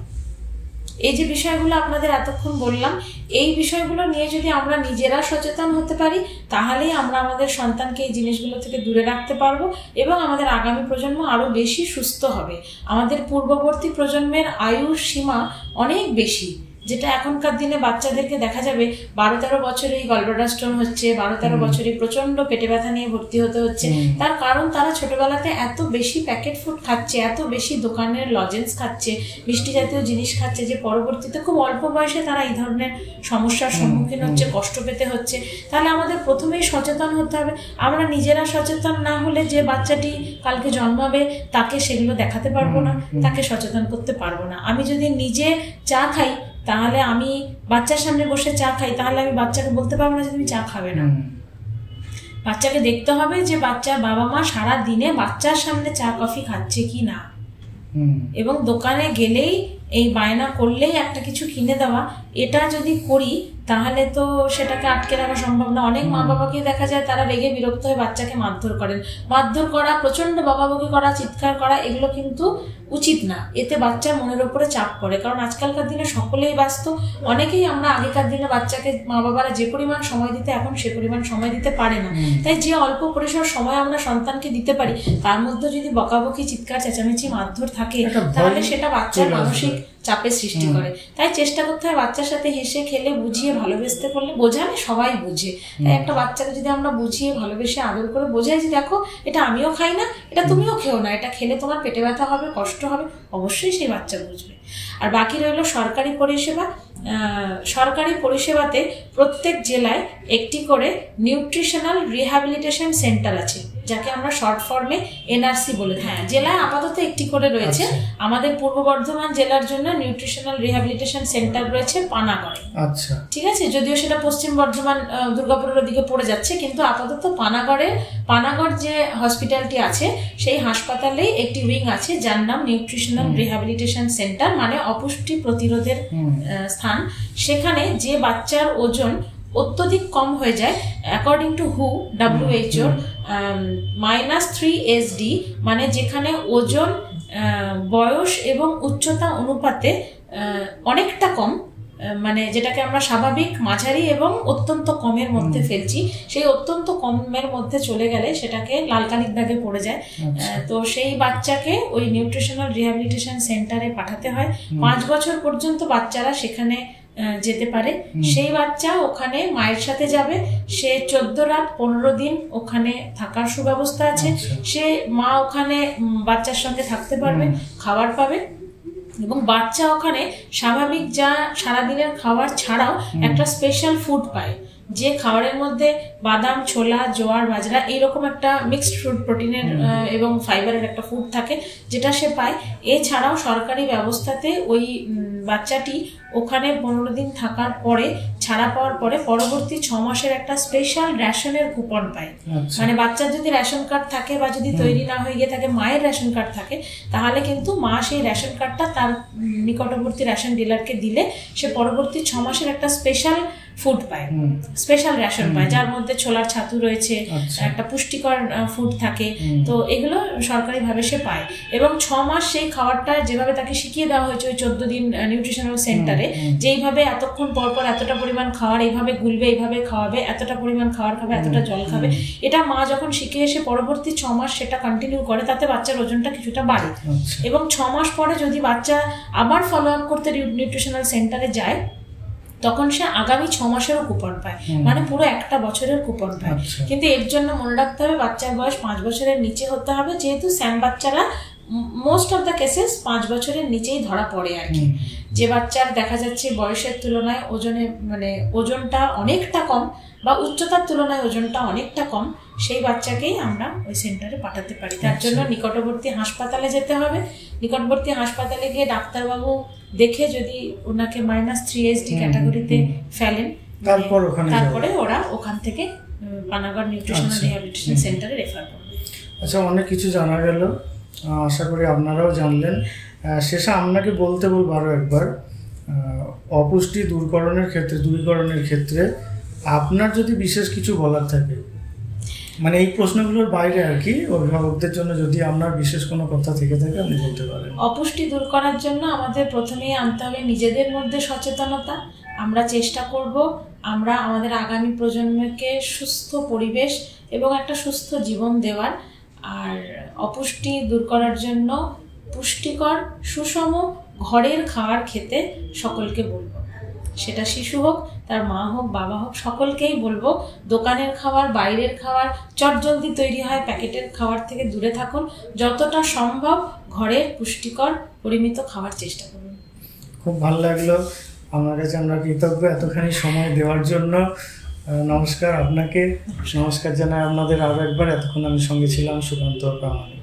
এই যে বিষয়গুলো আপনাদের এতক্ষণ বললাম, এই বিষয়গুলো নিয়ে যদি আমরা নিজেরা সচেতন হতে পারি, তাহলেই আমরা আমাদের সন্তানকে এই জিনিসগুলো থেকে দূরে রাখতে পারবো, এবং আমাদের আগামী প্রজন্ম আরো বেশি সুস্থ হবে। আমাদের পূর্ববর্তী প্রজন্মের আয়ুর সীমা অনেক বেশি, যেটা এখনকার দিনে বাচ্চাদেরকে দেখা যাবে 12-13 বছরেই গলব্লাডার স্টোন হচ্ছে, 12-13 বছরে প্রচন্ড পেটে ব্যথা নিয়ে ভর্তি হতে হচ্ছে। তার কারণ তারা ছোটবেলাতে এত বেশি প্যাকেট ফুড খাচ্ছে, এত বেশি দোকানের লজেন্স খাচ্ছে, মিষ্টি জাতীয় জিনিস খাচ্ছে, যে পরবর্তীতে খুব অল্প বয়সে তারা এই ধরনের সমস্যার সম্মুখীন হচ্ছে, কষ্ট পেতে হচ্ছে। তাহলে আমাদের প্রথমেই সচেতন হতে হবে। আমরা নিজেরা সচেতন না হলে যে বাচ্চাটি কালকে জন্মাবে তাকে সেগুলো দেখাতে পারবো না, তাকে সচেতন করতে পারবো না। আমি যদি নিজে চা খাই, তাহলে আমি বাচ্চার সামনে বসে চা খাই, তাহলে আমি বাচ্চাকে বলতে পারবো না যে তুমি চা খাবে না। বাচ্চাকে দেখতে হবে যে বাচ্চার বাবা মা সারা দিনে বাচ্চার সামনে চা কফি খাচ্ছে কি না, এবং দোকানে গেলেই এই বায়না করলেই একটা কিছু কিনে দেওয়া, এটা যদি করি তাহলে তো সেটাকে আটকে রাখা সম্ভব না। অনেক মা বাবাকে দেখা যায় তারা রেগে বিরক্ত হয়ে বাচ্চাকে মারধর করেন। মারধর করা, প্রচন্ড বকাবকি করা, চিৎকার করা, এগুলো কিন্তু উচিত না। এতে বাচ্চার মনের উপরে চাপ পড়ে। কারণ আজকালকার দিনে সকলেই ব্যস্ত। অনেকেই আমরা আগেকার দিনে বাচ্চাকে মা বাবারা যে পরিমাণ সময় দিতে, এখন সে পরিমাণ সময় দিতে পারে না। তাই যে অল্প পরিসর সময় আমরা সন্তানকে দিতে পারি, তার মধ্যে যদি বকাবকি, চিৎকার, চেঁচামেচি, মারধর থাকে, তাহলে সেটা বাচ্চার মানসিক চাপের সৃষ্টি করে। তাই চেষ্টা করতে হয় বাচ্চার সাথে হেসে খেলে বুঝিয়ে ভালোবেসতে করলে, বোঝালে সবাই বুঝে। তাই একটা বাচ্চাকে যদি আমরা বুঝিয়ে ভালোবেসে আদর করে বোঝাই যে দেখো এটা আমিও খাই না, এটা তুমিও খেও না, এটা খেলে তোমার পেটে ব্যথা হবে, কষ্ট হবে, অবশ্যই সেই বাচ্চা বুঝবে। আর বাকি রইল সরকারি পরিষেবা। সরকারি পরিষেবাতে প্রত্যেক জেলায় একটি করে নিউট্রিশনাল রিহ্যাবিলিটেশন সেন্টার আছে, যাকে আমরা শর্ট ফর্মে এনআরসি বলে। হ্যাঁ, জেলায় আপাতত একটি করে রয়েছে। আমাদের পূর্ব বর্ধমান জেলার জন্য নিউট্রিশনাল রিহ্যাবিলিটেশন সেন্টার রয়েছে পানাগড়ে। আচ্ছা, ঠিক আছে, যদিও সেটা পশ্চিম বর্ধমান দুর্গাপুরের দিকে পড়ে যাচ্ছে, কিন্তু আপাতত পানাগড় যে হসপিটালটি আছে সেই হাসপাতালেই একটি উইং আছে যার নাম নিউট্রিশনাল রিহ্যাবিলিটেশন সেন্টার, মানে অপুষ্টি প্রতিরোধের স্থান। সেখানে যে বাচ্চার ওজন অত্যধিক কম হয়ে যায়, অ্যাকর্ডিং টু WHO -3 SD, মানে যেখানে ওজন বয়স এবং উচ্চতা অনুপাতে অনেকটা কম, মানে যেটাকে আমরা স্বাভাবিক, মাঝারি এবং অত্যন্ত কমের মধ্যে ফেলছি, সেই অত্যন্ত কমের মধ্যে চলে গেলে সেটাকে লালকালির দাগে পড়ে যায়। তো সেই বাচ্চাকে ওই নিউট্রিশনাল রিহ্যাবিলিটেশন সেন্টারে পাঠাতে হয়। 5 বছর পর্যন্ত বাচ্চারা সেখানে যেতে পারে। সেই বাচ্চা ওখানে মায়ের সাথে যাবে। সে 14 রাত 15 দিন ওখানে থাকার সুব্যবস্থা আছে। সে মা ওখানে বাচ্চার সঙ্গে থাকতে পারবে, খাবার পাবে, এবং বাচ্চা ওখানে স্বাভাবিক যা সারাদিনের খাবার ছাড়াও একটা স্পেশাল ফুড পায়, যে খাবারের মধ্যে বাদাম, ছোলা, জোয়ার, বাজরা এইরকম একটা মিক্সড ফুড, প্রোটিনের এবং ফাইবারের একটা ফুড থাকে, যেটা সে পায়। এছাড়াও সরকারি ব্যবস্থাতে ওই বাচ্চাটি ওখানে 15 দিন থাকার পরে, ছাড়া পাওয়ার পরে পরবর্তী 6 মাসের একটা স্পেশাল রেশনের কুপন পায়। মানে বাচ্চার যদি রেশন কার্ড থাকে বা যদি তৈরি না হয়ে গিয়ে থাকে, মায়ের রেশন কার্ড থাকে, তাহলে কিন্তু মা সেই রেশন কার্ডটা তার নিকটবর্তী রেশন ডিলারকে দিলে সে পরবর্তী 6 মাসের একটা স্পেশাল ফুড পায়, স্পেশাল রেশন পায়, যার মধ্যে ছোলার ছাতু রয়েছে, একটা পুষ্টিকর ফুড থাকে। তো এগুলো সরকারিভাবে সে পায়, এবং 6 মাস সেই খাবারটা যেভাবে তাকে শিখিয়ে দেওয়া হয়েছে ওই 14 দিন নিউট্রিশনাল সেন্টারে, যেইভাবে এতক্ষণ পর পর এতটা পরিমাণ খাবার এইভাবে গুলবে, এইভাবে খাওয়াবে, এতটা পরিমাণ খাবার খাবে, এতটা জল খাবে, এটা মা যখন শিখে এসে পরবর্তী 6 মাস সেটা কন্টিনিউ করে, তাতে বাচ্চার ওজনটা কিছুটা বাড়ে। এবং 6 মাস পরে যদি বাচ্চা আবার ফলো আপ করতে নিউট্রিশনাল সেন্টারে যায়, তখন সে আগামী 6 মাসেরও কুপন পায়, মানে পুরো একটা বছরের কুপন পায়। কিন্তু এর জন্য মনে রাখতে হবে বাচ্চার বয়স 5 বছরের নিচে হতে হবে, যেহেতু স্যাম বাচ্চারা মোস্ট অফ দ্য কেসেস 5 বছরের নিচেই ধরা পড়ে আর কি। যে বাচ্চার দেখা যাচ্ছে বয়সের তুলনায় ওজনটা অনেকটা কম বা উচ্চতার তুলনায় ওজনটা অনেকটা কম, সেই বাচ্চাকেই আমরা ওই সেন্টারে পাঠাতে পারি। তার জন্য নিকটবর্তী হাসপাতালে যেতে হবে। নিকটবর্তী হাসপাতালে গিয়ে ডাক্তারবাবু দেখে যদি ওনাকে -3 SD ক্যাটাগরিতে ফেলেন, তারপরে ওরা ওখান থেকে পানাগড় নিউট্রিশনাল রিহ্যাবিলিটেশন সেন্টারে রেফার করবে। আচ্ছা, অনেক কিছু জানা গেল, আশা করি আপনারাও জানলেন। শেষে আপনাকে বলতে বলবো আরও একবার, অপুষ্টি দূরীকরণের ক্ষেত্রে আপনার যদি বিশেষ কিছু বলার থাকে, মানে এই প্রশ্নগুলোর বাইরে আর কি, অভিভাবকদের জন্য যদি আপনার বিশেষ কোনো কথা থেকে থাকে আপনি বলতে পারেন। অপুষ্টি দূর করার জন্য আমাদের প্রথমেই আনতে হবে নিজেদের মধ্যে সচেতনতা। আমরা চেষ্টা করব আমরা আমাদের আগামী প্রজন্মকে সুস্থ পরিবেশ এবং একটা সুস্থ জীবন দেওয়ার। আর অপুষ্টি দূর করার জন্য পুষ্টিকর সুষম ঘরের খাবার খেতে সকলকে বলবো, সেটা শিশু হোক, তার মা হোক, বাবা হোক, সকলকেই বলবো দোকানের খাবার, বাইরের খাবার, চটজলদি তৈরি হয় প্যাকেটের খাবার থেকে দূরে থাকুন। যতটা সম্ভব ঘরের পুষ্টিকর পরিমিত খাবার চেষ্টা করুন। খুব ভালো লাগলো, আমার কাছে আমরা কৃতজ্ঞ এতখানি সময় দেওয়ার জন্য। নমস্কার আপনাকে, নমস্কার জানাই আপনাদের আরও একবার। এতক্ষণ আমি সঙ্গে ছিলাম সুকান্ত প্রামাণিক।